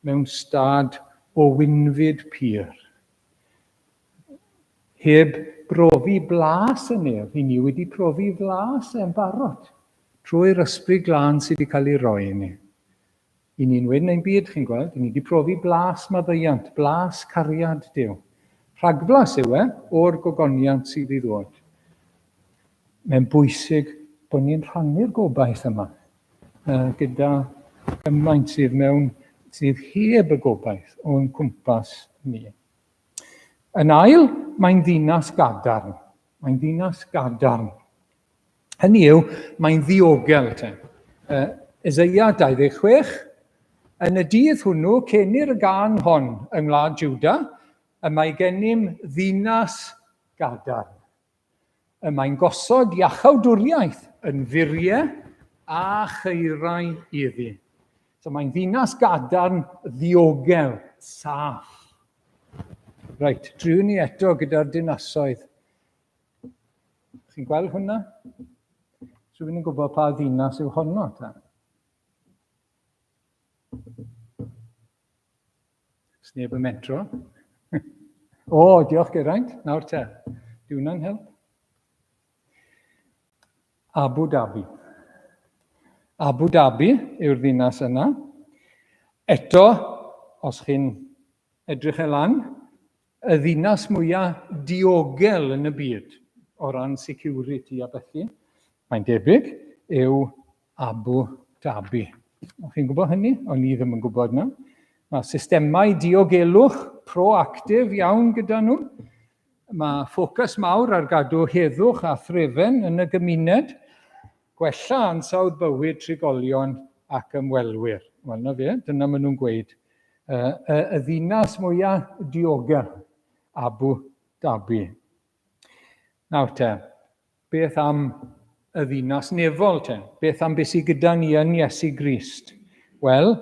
mewn stad o wynfyd pur. Heb brofi blas yn ef, i ni wedi profi blas yn barod, trwy'r ysbryd glân sydd wedi cael ei roi i ni. I ni'n wyn ein byd, chi'n gweld, i ni wedi profi blas maddeuant, blas cariad Duw. Rhagblas yw e o'r gogoniant sydd i ddod. Mae'n bwysig bod ni'n rhannu'r gobaith yma gyda gymaint sydd heb y gobaith o'n cwmpas ni. Yn ail, mae'n ddinas gadarn. Mae'n ddinas gadarn. Hynny yw, mae'n ddiogel. Eseia 26, yn y dydd hwnnw, cenir y gan hon yng Ngwlad Jwda, y mae gennym ddinas gadarn. Y mae'n gosod iachawdwriaeth yn furiau a cheirau iddi. So mae'n ddinas gadarn ddiogel, saff. Reit, driwn ni eto gyda'r dinasoedd. Chi'n gweld hwnna? So fi'n gwybod pa ddinas yw honno ta. Sneb y metro. O, diolch Geraint. Nawr te. Di hwnna'n help? Abu Dhabi. Abu Dhabi yw'r ddinas yna. Eto, os chi'n edrych lan, y ddinas mwyaf diogel yn y byd o ran security a bethu. Mae'n debyg yw Abu Dhabi. Chi'n gwybod hynny? O'n i ddim yn gwybod na. Mae systemau diogelwch proactif iawn gyda nhw. Mae ffocws mawr ar gadw heddwch a threfen yn y gymuned, gwella ansawdd bywyd trigolion ac ymwelwyr. Wel, na fe, dyna maen nhw'n gweud. Y ddinas mwyaf diogel, Abu Dhabi. Nawr te, beth am y ddinas nefol te? Beth am beth sydd gyda ni yn Iesu Grist? Wel,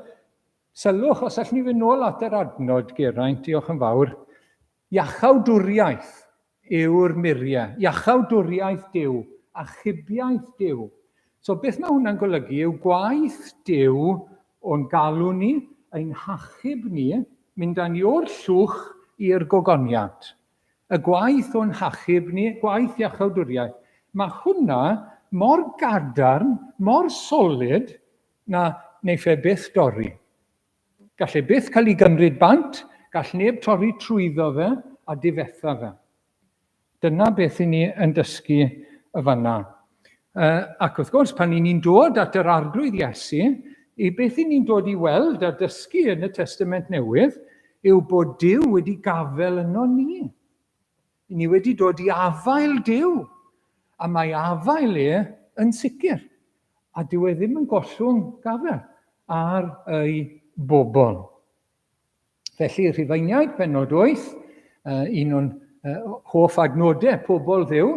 sylwch, os allwn ni fynd nôl at yr adnod, Geraint, diolch yn fawr, iachawdwriaeth yw'r muriau, iachawdwriaeth Duw, achubiaeth Duw. So beth mae hwnna'n golygu yw gwaith Duw o'n galw ni, ein hachub ni, mynd â ni o'r llwch i'r gogoniad. Y gwaith o'n hachub ni, gwaith iachawdwriaeth, mae hwnna mor gadarn, mor solid, na neu fe byth dorri. Gallai byth cael ei gymryd bant, gall neb torri trwyddo fe a difetha fe. Dyna beth i ni yn dysgu y fanna. Ac wrth gwrs, pan ni'n dod at yr arglwydd Iesu, i beth i ni'n dod i weld a dysgu yn y Testament Newydd, yw bod Duw wedi gafel yno ni. Ni wedi dod i afael Duw, a mae afael yn sicr. A dyw ddim yn gollwng gafel ar ei bobl. Felly, Rhufeiniaid pennod 8, un o'n hoff adnodau pobl Dduw,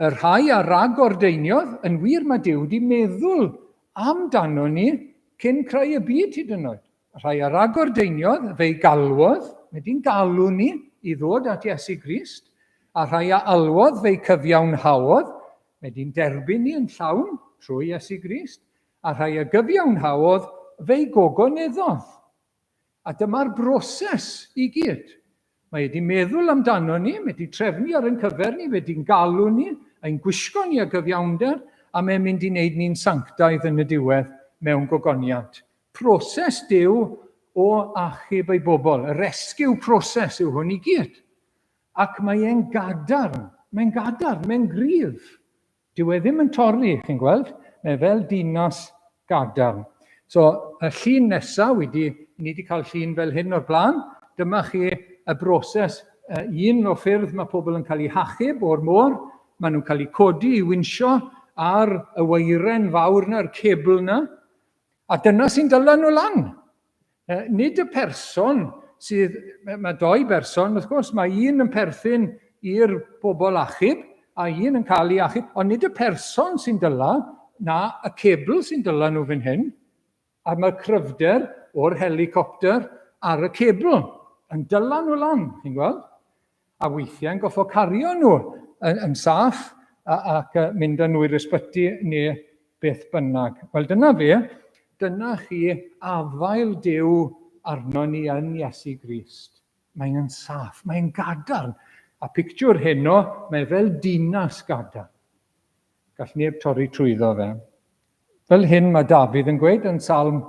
y rhai a ragordeiniodd, yn wir mae Duw wedi meddwl amdano ni cyn creu y byd hyd yn oed. Rhai a ragordeiniodd fe'i galwodd, wedi'n galw ni i ddod at Iesu Grist, a rhai a alwodd fe'i cyfiawnhawodd, wedi'n derbyn ni yn llawn trwy Iesu Grist, a rhai a gyfiawnhawodd fe'i gogoneddodd. A dyma'r broses i gyd. Mae wedi meddwl amdano ni, wedi trefnu ar ein cyfer ni, wedi'n galw ni, ein gwisgo ni a gyfiawnder, a mae'n mynd i wneud ni'n sanctaidd yn y diwedd mewn gogoniad. Proses Duw o achub ei bobl. Y rescue proses yw hwn i gyd. Ac mae'n gadarn, mae'n gryf. Dyw e ddim yn torri, chi'n gweld? Mae fel dinas gadarn. So, y llun nesaf, ni wedi cael llun fel hyn o'r blaen. Dyma chi y broses, un o ffyrdd mae pobl yn cael eu hachub o'r môr. Maen nhw'n cael eu codi i winsio ar y weiren fawr na, yr cebl na. A dyna sy'n dala nhw lan. Nid y person sydd, mae doi berson, wrth gwrs, mae un yn perthyn i'r bobl achub, a un yn cael ei achub, ond nid y person sy'n dala, na y cebl sy'n dala nhw fan hyn, a mae'r cryfder o'r helicopter ar y cebl yn dala nhw lan, chi'n gweld? A weithiau yn goffo cario nhw yn saff ac mynd â nhw i'r ysbyty neu beth bynnag. Wel, dyna chi afael Duw arno ni yn Iesu Grist. Mae'n saff, mae'n gadarn. A pictiwr heno, mae fel dinas gadarn. Gall neb torri trwyddo fe. Fel hyn mae Dafydd yn gweud yn Salm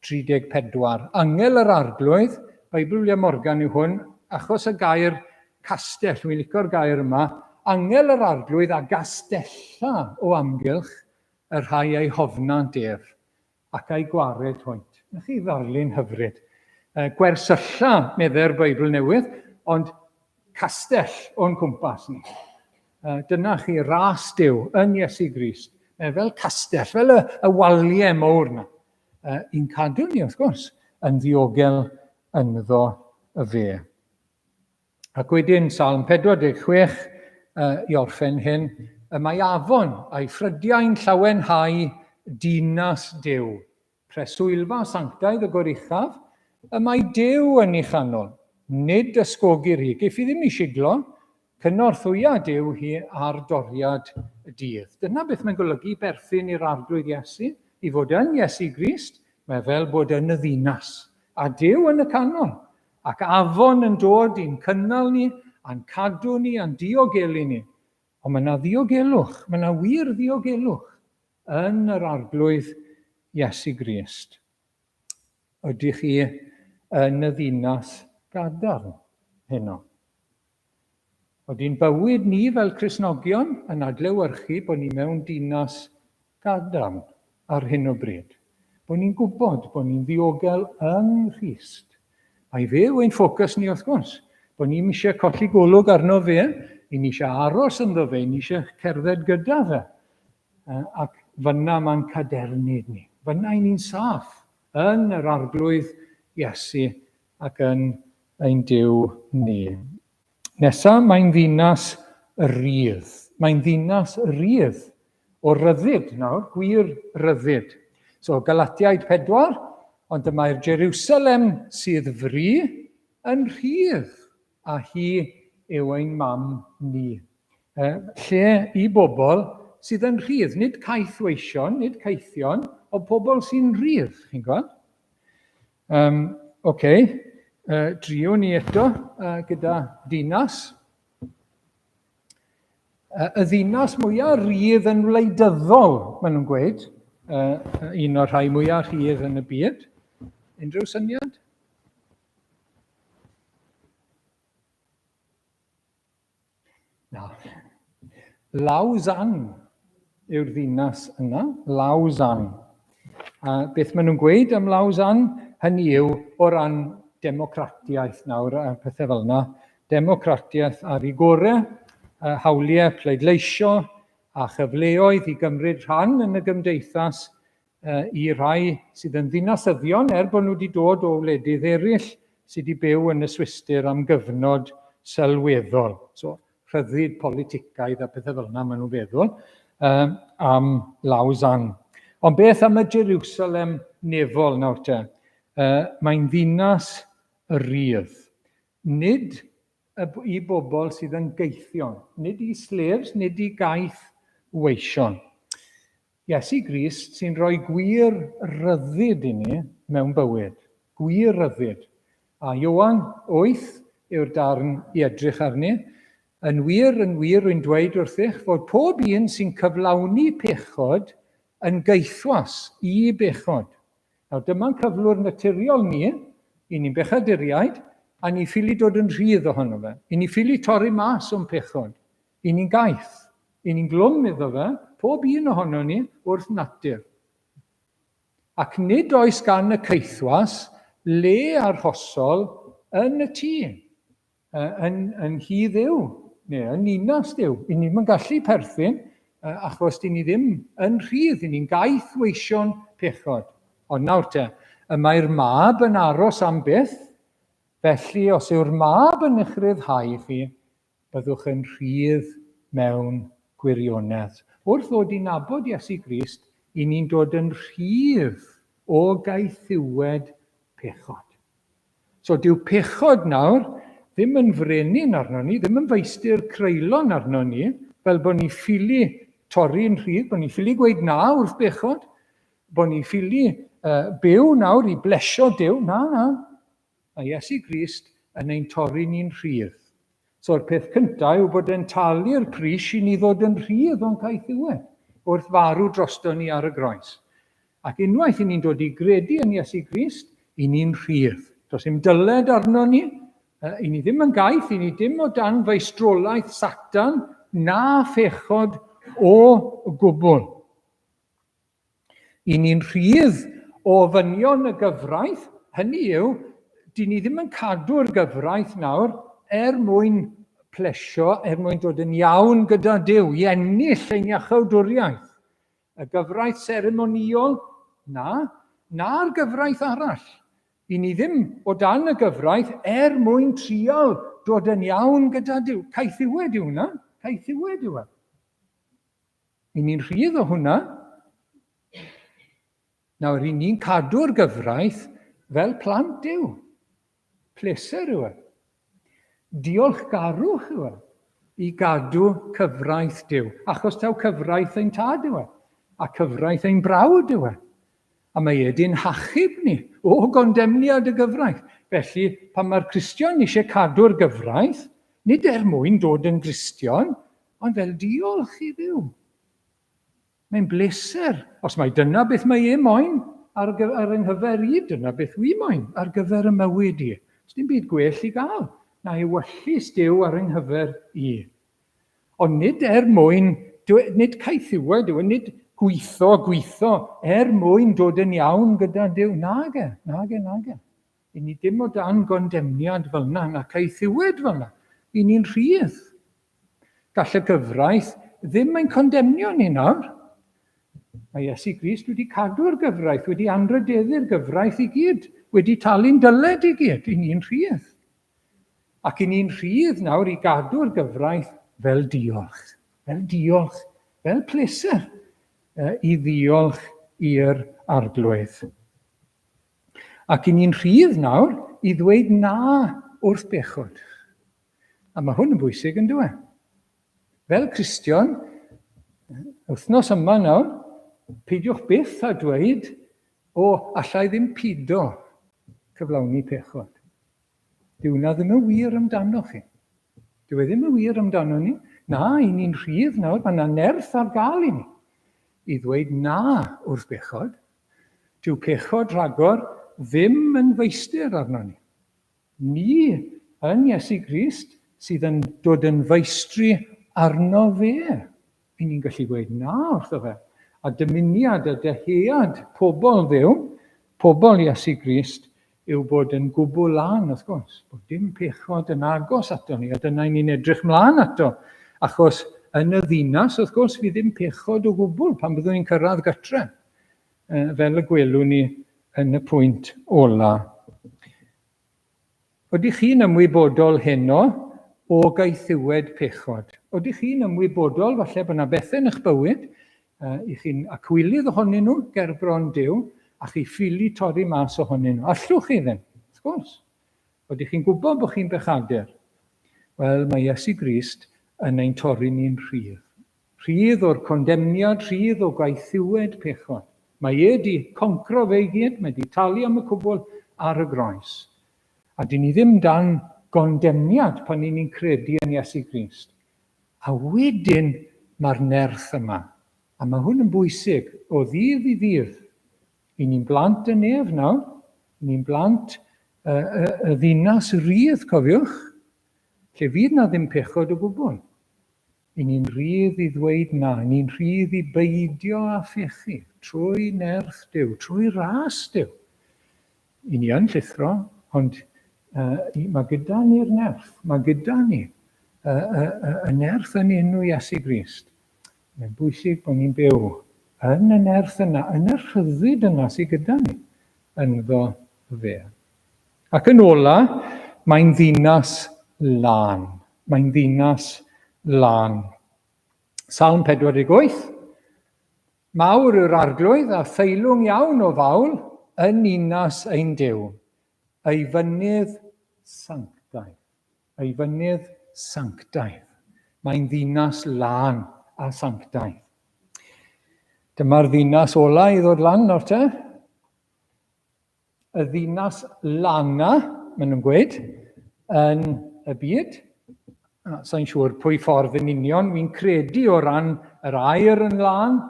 34. Angel yr arglwydd, Beibl William Morgan yw hwn, achos y gair castell, dwi'n licio'r gair yma, angel yr arglwydd a gastella o amgylch y rhai ei hofnant ef ac ei gwared hwynt. Na chi ddarlun hyfryd. Gwersylla, medde'r Beibl Newydd, ond castell o'n cwmpas ni. Dyna chi ras Duw yn Iesu Grist. Fel castell, fel y waliau mawr na. I'n cadw ni, wrth gwrs, yn ddiogel ynddo y fe. Ac wedyn, Salm 46, i orffen hyn, mae afon a'i ffrydiau'n llawenhau dinas Duw. Preswylfa sanctaidd y goruchaf, mae Duw yn ei chanol, nid ysgogir hi. Geith hi ddim ei siglo, cynorthwya Duw hi ar doriad y dydd. Dyna beth mae'n golygu berthyn i'r arglwydd Iesu, i fod yn Iesu Grist, mae fel bod yn y ddinas, a Duw yn y canol, ac afon yn dod i'n cynnal ni, a'n cadw ni, a'n diogelu ni. Ond mae yna ddiogelwch, mae yna wir ddiogelwch yn yr arglwydd Iesu Grist. Ydych chi yn y ddinas gadarn heno? Oeddi'n bywyd ni fel Cristnogion yn adlewyrchu bod ni mewn dinas gadarn ar hyn o bryd. Bod ni'n gwybod bod ni'n ddiogel yng Nghrist. Mae fe yw'n ffocws ni wrth gwrs. Bod ni'n eisiau colli golwg arno fe, ni'n eisiau aros ynddo fe, ni'n eisiau cerdded gyda fe. Ac fyna mae'n cadernid ni. Fyna ni'n saff yn yr arglwydd Iesu ac yn ein Duw ni. Nesaf, mae'n ddinas rydd. Mae'n ddinas rydd o ryddid nawr, gwir ryddid. So Galatiaid 4, ond dyma'r Jerusalem sydd fri yn rhydd, a hi yw ein mam ni. Lle i bobl sydd yn rhydd, nid caethweision, nid caethion, o bobl sy'n rhydd, chi'n gweld? Drio ni eto gyda dinas. Y ddinas mwyaf rydd yn wleidyddol, maen nhw'n gweud, un o'r rhai mwyaf rydd yn y byd. Unrhyw syniad? Na. Lausanne yw'r ddinas yna, Lausanne. A beth maen nhw'n gweud am Lausanne, hynny yw o ran democratiaeth nawr a pethau fel yna. Democratiaeth ar ei gorau, hawliau pleidleisio a chyfleoedd i gymryd rhan yn y gymdeithas i rai sydd yn ddinasyddion bod nhw wedi dod o wledydd eraill sydd wedi byw yn y Swistir am gyfnod sylweddol. So, rhyddid politicaidd a pethau fel yna maen nhw'n feddwl am Lausanne. Ond beth am y Jerusalem nefol nawr te? Mae'n ddinas rydd. Nid i bobl sydd yn geithion, nid i slaves, nid i gaeth weision. Iesu Grist sy'n rhoi gwir ryddid i ni mewn bywyd. Gwir ryddid. A Ioan 8 yw'r darn i edrych arni. Yn wir, rwy'n dweud wrthych fod pob un sy'n cyflawni pechod yn geithwas i bechod. Nawr, dyma'n cyflwr naturiol ni, i ni'n bechaduriaid, a ni ffili dod yn rhydd ohono fe. I ni ffili torri mas o'n pechod. I ni'n gaeth. I ni'n glwm iddo fe, pob un ohono ni wrth natur. Ac nid oes gan y ceithwas le arhosol yn y tŷ, yn hi ddiw, neu yn ninas ddiw. I ni'n gallu perthyn, achos di ni ddim yn rhydd, i ni'n gaeth weision pechod. Ond nawr te, mae'r mab yn aros am byth, felly os yw'r mab yn eich ryddhau chi, byddwch yn rhydd mewn gwirionedd. Wrth ddod i nabod Iesu Grist, i ni'n dod yn rhydd o gaethiwed pechod. So dyw pechod nawr ddim yn frenin arno ni, ddim yn feistr creulon arno ni, fel bod ni ffili torri'n rhydd, bod ni ffili gweud na wrth bechod, bod ni ffili byw nawr i blesio Duw, na. A Iesu Grist yn ein torri ni'n rhydd. So'r peth cyntaf yw bod e'n talu'r pris i ni ddod yn rhydd o'n caethiwed, wrth farw drosto ni ar y groes. Ac unwaith i ni'n dod i gredu yn Iesu Grist, i ni'n rhydd. Does dim dyled arno ni, i ni ddim yn gaeth, i ni ddim o dan feistrolaeth Satan, na phechod o gwbl. I ni'n rhydd o ddynion y gyfraith, hynny yw, di ni ddim yn cadw'r gyfraith nawr mwyn plesio, mwyn dod yn iawn gyda Duw, i ennill ein iachawdwriaeth. Y gyfraith seremoniol, na'r gyfraith arall. I ni ddim o dan y gyfraith mwyn trial dod yn iawn gyda Duw. Caethiwed yw hwnna, caethiwed yw e. I ni'n rhydd o hwnna. Nawr, i ni'n cadw'r gyfraith fel plant Duw. Pleser yw e. Diolchgarwch yw e i gadw cyfraith Duw. Achos taw cyfraith ein tad yw e. A cyfraith ein brawd yw e. A mae edyn hachub ni o gondemniad y gyfraith. Felly, pan mae'r Cristion eisiau cadw'r gyfraith, nid mwyn dod yn Gristion, ond fel diolch i Dduw. Mae'n bleser. Os mae dyna beth mae moyn ar yng nghyfer i, dyna beth wi moyn ar gyfer y mywyd i. Os dim byd gwell i gael, na ewyllus Duw ar yng nghyfer i. Ond nid mwyn, nid caethiwed yw, nid gweitho, mwyn dod yn iawn gyda Duw. Nage. I ni dim o dan gondemniad fel yna, na caethiwed fel yna. I ni'n rhydd. Gall y gyfraith ddim ein condemnio ni nawr. Mae Iesu Grist wedi cadw'r gyfraith, wedi anrhydeddu'r gyfraith i gyd, wedi talu'n dyled i gyd, i ni'n rhydd. Ac i ni'n rhydd nawr i gadw'r gyfraith fel diolch, fel pleser i ddiolch i'r arglwydd. Ac i ni'n rhydd nawr i ddweud na wrth bechod. A mae hwn yn bwysig yn dweud. Fel Cristion, wythnos yma nawr, peidiwch byth a dweud, allai ddim pido cyflawni pechod. Dyw hwnna ddim yn wir amdano chi. Dyw e ddim yn wir amdano ni. Na, i ni'n rhydd nawr, mae yna nerth ar gael i ni. I ddweud na wrth bechod. Dyw pechod rhagor ddim yn feistr arno ni. Ni yn Iesu Grist sydd yn dod yn feistri arno fe. I ni'n gallu gweud na wrtho fe. A dymuniad a deheuad pobl Dduw, pobl Iesu Grist, yw bod yn gwbl lan, wrth gwrs. Bod dim pechod yn agos ato ni, a dyna ni'n edrych mlaen ato. Achos yn y ddinas, wrth gwrs, fydd dim pechod o gwbl pan byddwn ni'n cyrraedd gytre. Fel y gwelwn ni yn y pwynt ola. Ydych chi'n ymwybodol heno o gaethiwed pechod? Ydych chi'n ymwybodol, falle bod yna bethau yn eich bywyd, i chi'n acwylydd ohonyn nhw, gerbron Duw, a chi ffili torri mas ohonyn nhw. Allwch chi ddim, wrth gwrs. Ydych chi'n gwybod bod chi'n bechadur? Wel, mae Iesu Grist yn ein torri ni'n rhydd. Rhydd o'r condemniad, rhydd o gaethiwed pechod. Mae e di concro fe i gyd, mae di talu am y cwbl ar y groes. A dyn ni ddim dan gondemniad pan ni'n credu yn Iesu Grist. A wedyn mae'r nerth yma. A mae hwn yn bwysig o ddydd i ddydd. I ni'n blant y nef nawr, ni'n blant y ddinas rhydd, cofiwch, lle fydd na ddim pechod o gwbl. I ni'n rhydd i ddweud na, ni'n rhydd i beidio a phechu, trwy nerth Duw, trwy ras Duw. I ni yn llithro, ond mae gyda ni'r nerth, mae gyda ni y nerth yn enw Iesu Grist. Mae'n bwysig bod ni'n byw yn y nerth yna, yn y rhyddid yna sydd gyda ni, ynddo fe. Ac yn ola, mae'n ddinas lan. Mae'n ddinas lan. Salm 48. Mawr yw'r arglwydd a theilwng iawn o fawl yn ninas ein Duw. Ei fynydd sanctaidd. Ei fynydd sanctaidd. Mae'n ddinas lan a sanctaidd. Dyma'r ddinas ola i ddod lan nawr te. Y ddinas lana, maen nhw'n gweud, yn y byd. Sa'n siŵr pwy ffordd yn union. Fi'n credu o ran yr air yn lan.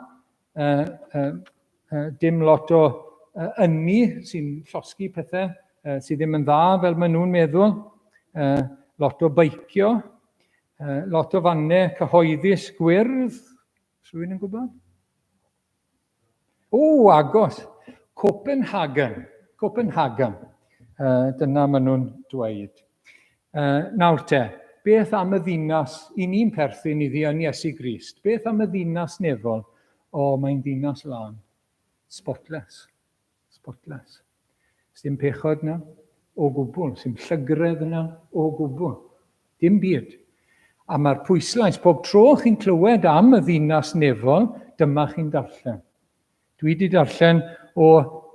Dim lot o ynni sy'n llosgi pethau sydd ddim yn dda fel maen nhw'n meddwl. Lot o beicio. Lot o fannau cyhoeddus gwyrdd. Rwy'n yn gwybod? Agos. Copenhagen. Dyna maen nhw'n dweud. Nawr te, beth am y ddinas, i ni'n perthyn iddi yn Iesu Grist, beth am y ddinas nefol? Mae'n ddinas lan. Spotless. Sdim pechod na o gwbl, sdim llygredd na o gwbl. Dim byd. A mae'r pwyslais, pob tro chi'n clywed am y ddinas nefol, dyma chi'n darllen. Dwi wedi darllen o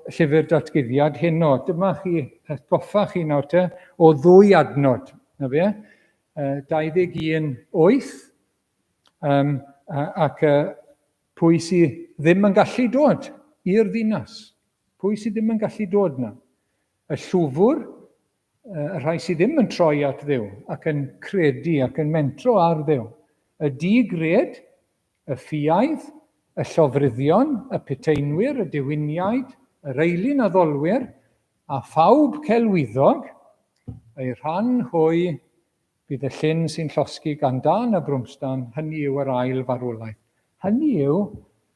llyfr datguddiad heno. Dyma chi, goffa chi nawr te, o 2 adnod. Na fe? 21:8. Ac pwy sydd ddim yn gallu dod i'r ddinas. Pwy sydd ddim yn gallu dod na? Y llwfwr, y rhai sydd ddim yn troi at Dduw ac yn credu ac yn mentro ar Dduw. Y digred, y ffiaidd, y llofruddion, y peteinwyr, y diwyniaid, yr eilyn addolwyr, a phawb celwyddog, ei rhan hwy bydd y llyn sy'n llosgi gan dan y brwmstan, hynny yw yr ail farwolaeth. Hynny yw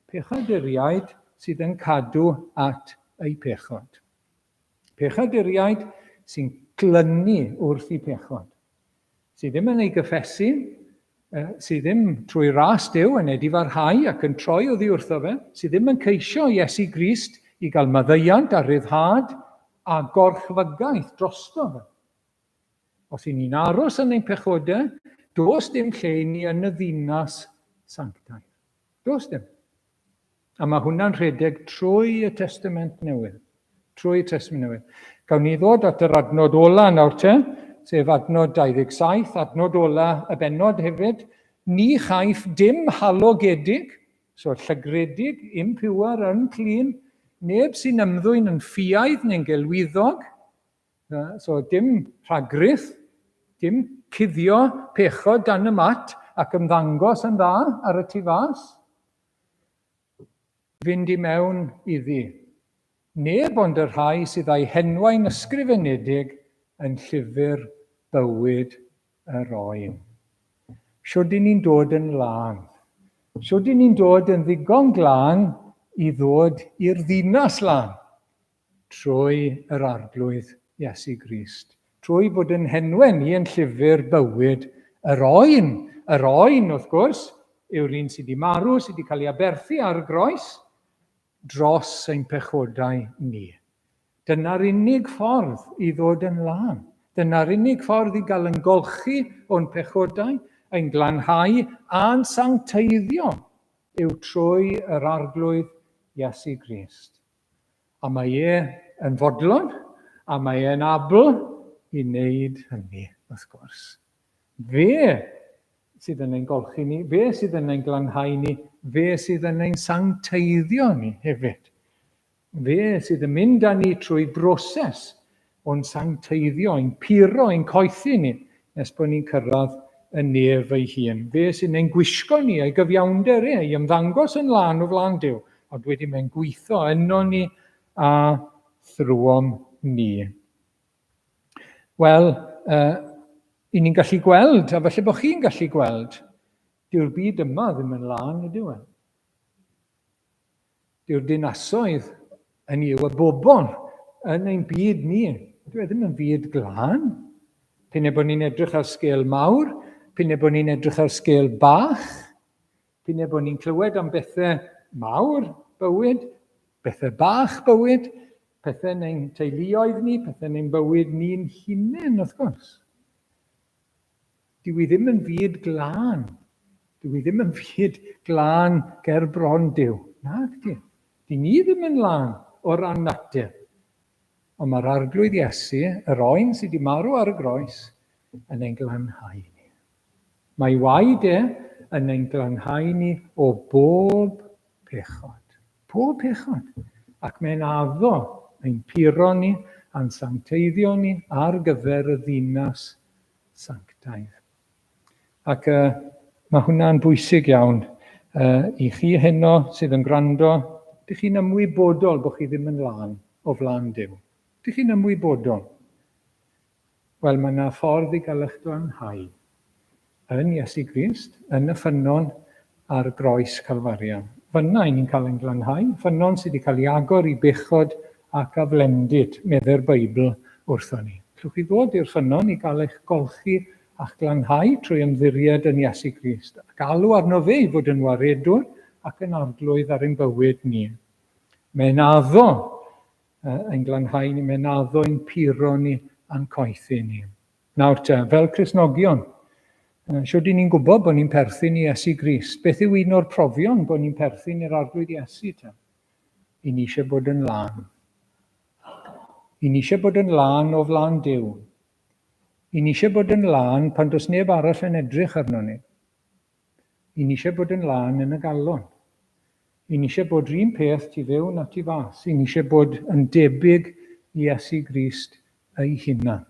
pechaduriaid sydd yn cadw at ei pechod. Pechaduriaid sy'n glynu wrth ei pechod. Sydd ddim yn ei gyffesu, sydd ddim trwy ras Duw yn edifarhau ac yn troi oddi wrtho fe, sydd ddim yn ceisio Iesu Grist i gael maddeuant a ryddhad a gorchfygaeth drosto fe. Os i ni'n aros yn ein pechodau, does dim lle i ni yn y ddinas sanctaidd. Does dim. A mae hwnna'n rhedeg trwy y Testament Newydd. Trwy y Testament Newydd. Gawn ni ddod at yr adnod ola nawr te, sef adnod 27, adnod ola y benod hefyd. Ni chaiff dim halogedig, so llygredig, impŵar yn clun, neb sy'n ymddwyn yn ffiaidd neu'n gelwyddog, so dim rhagryth, dim cuddio pechod dan y mat ac ymddangos yn dda ar y tu fas, fynd i mewn iddi. Neb ond yr rhai sydd â'i henwau'n ysgrifenedig yn llyfr bywyd yr oen. Siwrd i ni'n dod yn lân. Siwrd i ni'n dod yn ddigon glân i ddod i'r ddinas lân trwy yr arglwydd Iesu Grist. Trwy bod yn henwen i yn llyfr bywyd yr oen. Yr oen, wrth gwrs, yw'r un sydd wedi marw, sydd wedi cael ei aberthu ar y groes, dros ein pechodau ni. Dyna'r unig ffordd i ddod yn lân. Dyna'r unig ffordd i gael yn golchi o'n pechodau, ein glanhau a'n sancteiddio yw trwy yr arglwydd Iesu Grist. A mae yn fodlon, a mae e'n abl i wneud hynny, wrth gwrs. Fe sydd yn ein golchi ni, fe sydd yn ein glanhau ni, fe sydd yn ein sancteiddio ni hefyd. Fe sydd yn mynd â ni trwy broses o'n sancteiddio, ein puro, ein coethi ni, nes bod ni'n cyrraedd y nef ei hun. Fe sy'n ein gwisgo ni, ei gyfiawnder ei ymddangos yn lân o flaen Duw, ond wedyn mae'n gweithio yno ni a thrwom ni. Wel, i ni'n gallu gweld, a falle bod chi'n gallu gweld, dyw'r byd yma ddim yn lân ydyw e. Dyw'r dinasoedd yn yw y bobl yn ein byd ni. Dyw e ddim yn byd glân. P'un bod ni'n edrych ar sgêl mawr, p'un bod ni'n edrych ar sgêl bach, p'un bod ni'n clywed am bethau mawr bywyd, bethau bach bywyd, pethau yn ein teuluoedd ni, pethau yn ein bywyd ni'n hunain, wrth gwrs. Dyw i ddim yn fyd glân. Dyw i ddim yn fyd glân ger bron Duw. Nag di. Di ni ddim yn lân o ran natur. Ond mae'r arglwydd Iesu, yr oen sydd wedi marw ar y groes, yn ein glanhau ni. Mae waed yn ein glanhau ni o bob pechod. Pob pechod. Ac mae'n addo ein puro ni a'n sancteiddio ni ar gyfer y ddinas sanctaidd. Ac mae hwnna'n bwysig iawn i chi heno sydd yn gwrando. Dych chi'n ymwybodol bod chi ddim yn lân o flaen Duw. Dych chi'n ymwybodol? Wel, mae yna ffordd i gael eich glanhau yn Iesu Grist, yn y ffynnon ar groes Calfarion. Fyna i ni'n cael ein glanhau, ffynnon sydd wedi cael ei agor i bechod ac aflendid, medde'r Beibl wrthon ni. Llwch chi ddod i'r ffynnon i gael eich golchi a'ch glanhau trwy ymddiried yn Iesu Grist. Galw arno fe i fod yn waredwr ac yn arglwydd ar ein bywyd ni. Mae'n addo ein glanhau ni, mae'n addo ein puro ni a'n coethi ni. Nawr te, fel Cristnogion, siwrd i ni'n gwybod bod ni'n perthyn i Iesu Grist. Beth yw un o'r profion bod ni'n perthyn i'r arglwydd Iesu te? I ni eisiau bod yn lân. I ni eisiau bod yn lân o flaen Duw. I ni eisiau bod yn lân pan does neb arall yn edrych arno ni. I ni eisiau bod yn lân yn y galon. I ni eisiau bod rhywun peth tu fewn a tu fas. I ni eisiau bod yn debyg i Iesu Grist ei hunan.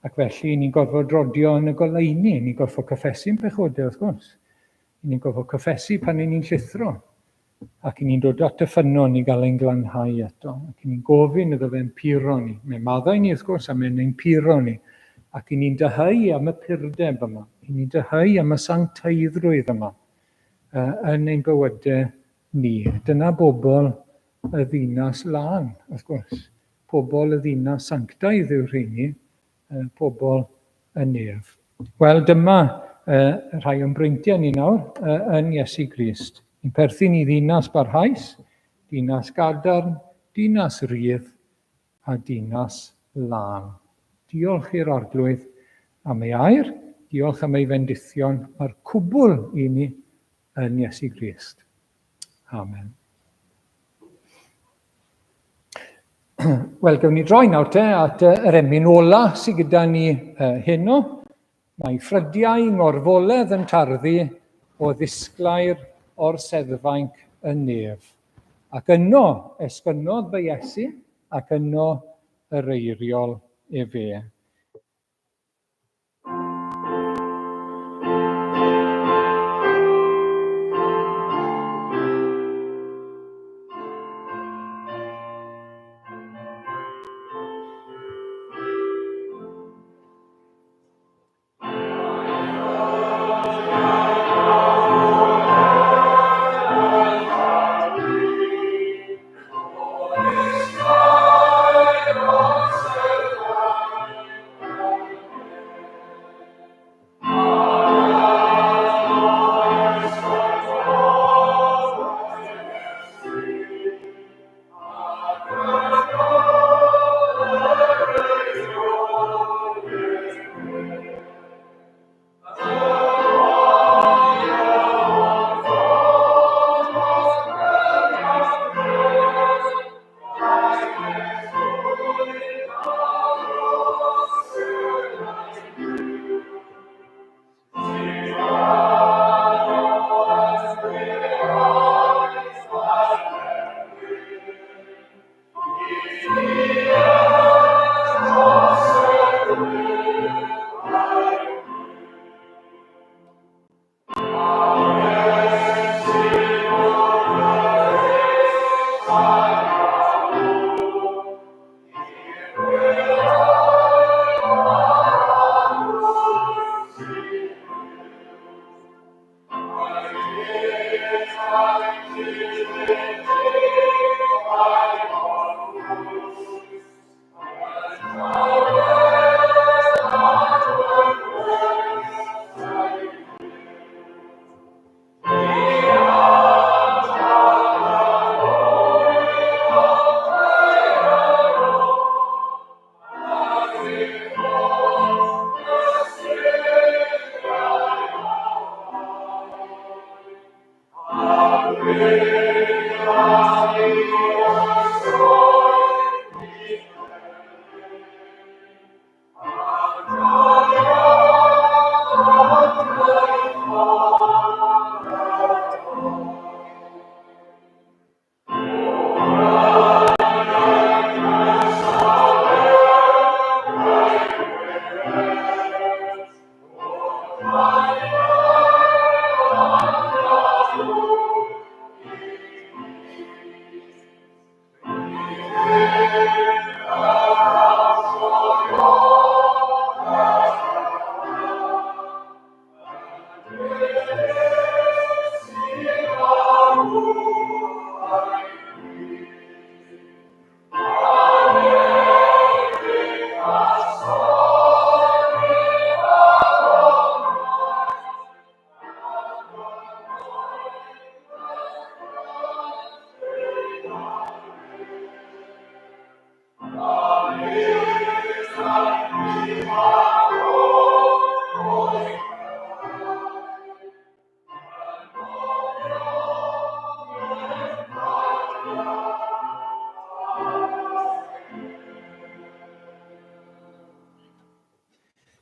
Ac felly, ni'n gorfod rodio yn y goleuni. Ni'n gorfod cyffesu'n pechodau, wrth gwrs. Ni'n gorfod cyffesu pan ni'n llithro. Ac ni'n dod at y ffynnon i gael ein glanhau eto. Ac ni'n gofyn iddo fe'n puro ni. Mae'n maddau ni, wrth gwrs, a mae'n ein puro ni. Ac ni'n dyhau am y purdeb yma. Ni'n dyhau am y sancteiddrwydd yma yn ein bywydau ni. Dyna bobl y ddinas lân, wrth gwrs. Pobl y ddinas sanctaidd yw'r rheini, pobl y nef. Wel, dyma rhai o'n breintiau ni nawr yn Iesu Grist. Ni'n perthyn i ddinas barhaus, dinas gadarn, dinas rydd a dinas lân. Diolch i'r arglwydd am ei air, Diolch am ei fendithion a'r cwbl i ni yn Iesu Grist. Amen. Wel, gawn ni droi nawr at yr emyn ola sydd gyda ni heno. Mae ffrydiau ngorfoledd yn tarddu o ddisglair o'r seddfainc yn nef. Ac yno esgynnodd fy Iesu ac yno yr eiriol efe.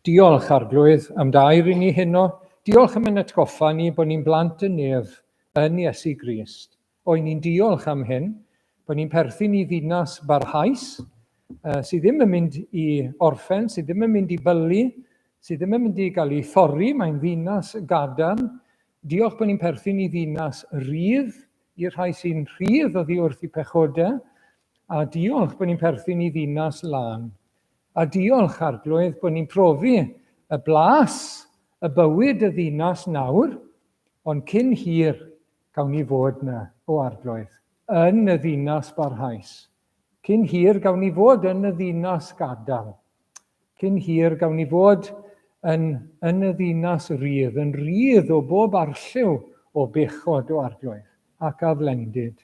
Diolch Arglwydd am dair i ni heno. Diolch am ein atgoffa ni bod ni'n blant y nef yn Iesu Grist. O'i ni'n diolch am hyn, bod ni'n perthyn i ddinas barhaus, sydd ddim yn mynd i orffen, sydd ddim yn mynd i bylu, sydd ddim yn mynd i gael ei thorri, mae'n ddinas gadarn. Diolch bod ni'n perthyn i ddinas rydd, i'r rhai sy'n rhydd oddi wrth i pechodau, a diolch bod ni'n perthyn i ddinas lan. A diolch Arglwydd bod ni'n profi y blas, y bywyd y ddinas nawr, ond cyn hir gawn ni fod yna o Arglwydd, yn y ddinas barhaus. Cyn hir gawn ni fod yn y ddinas gadal. Cyn hir gawn ni fod yn y ddinas rydd, yn rydd o bob arlliw o bechod o Arglwydd ac aflendid.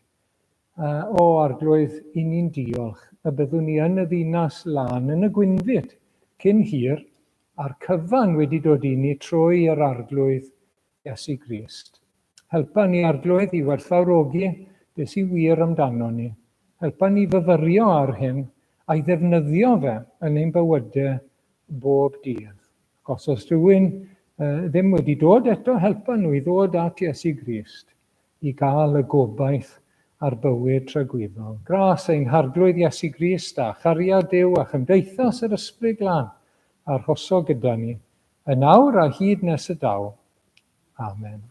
O Arglwydd, i ni'n diolch y byddwn ni yn y ddinas lan, yn y Gwynfyd, cyn hir, a'r cyfan wedi dod i ni trwy yr arglwydd Iesu Grist. Helpa ni arglwydd i werthfawrogi beth sy'n wir amdano ni. Helpa ni fyfyrio ar hyn a'i ddefnyddio fe yn ein bywydau bob dydd. Os oes rhywun ddim wedi dod eto, helpa nhw i ddod at Iesu Grist i gael y gobaith ar bywyd tragweddol. Gras ein harglwydd Iesu Grist a chariad Duw a chymdeithas yr Ysbryd Glân a'r hoso gyda ni, yn nawr a hyd nes y daw. Amen.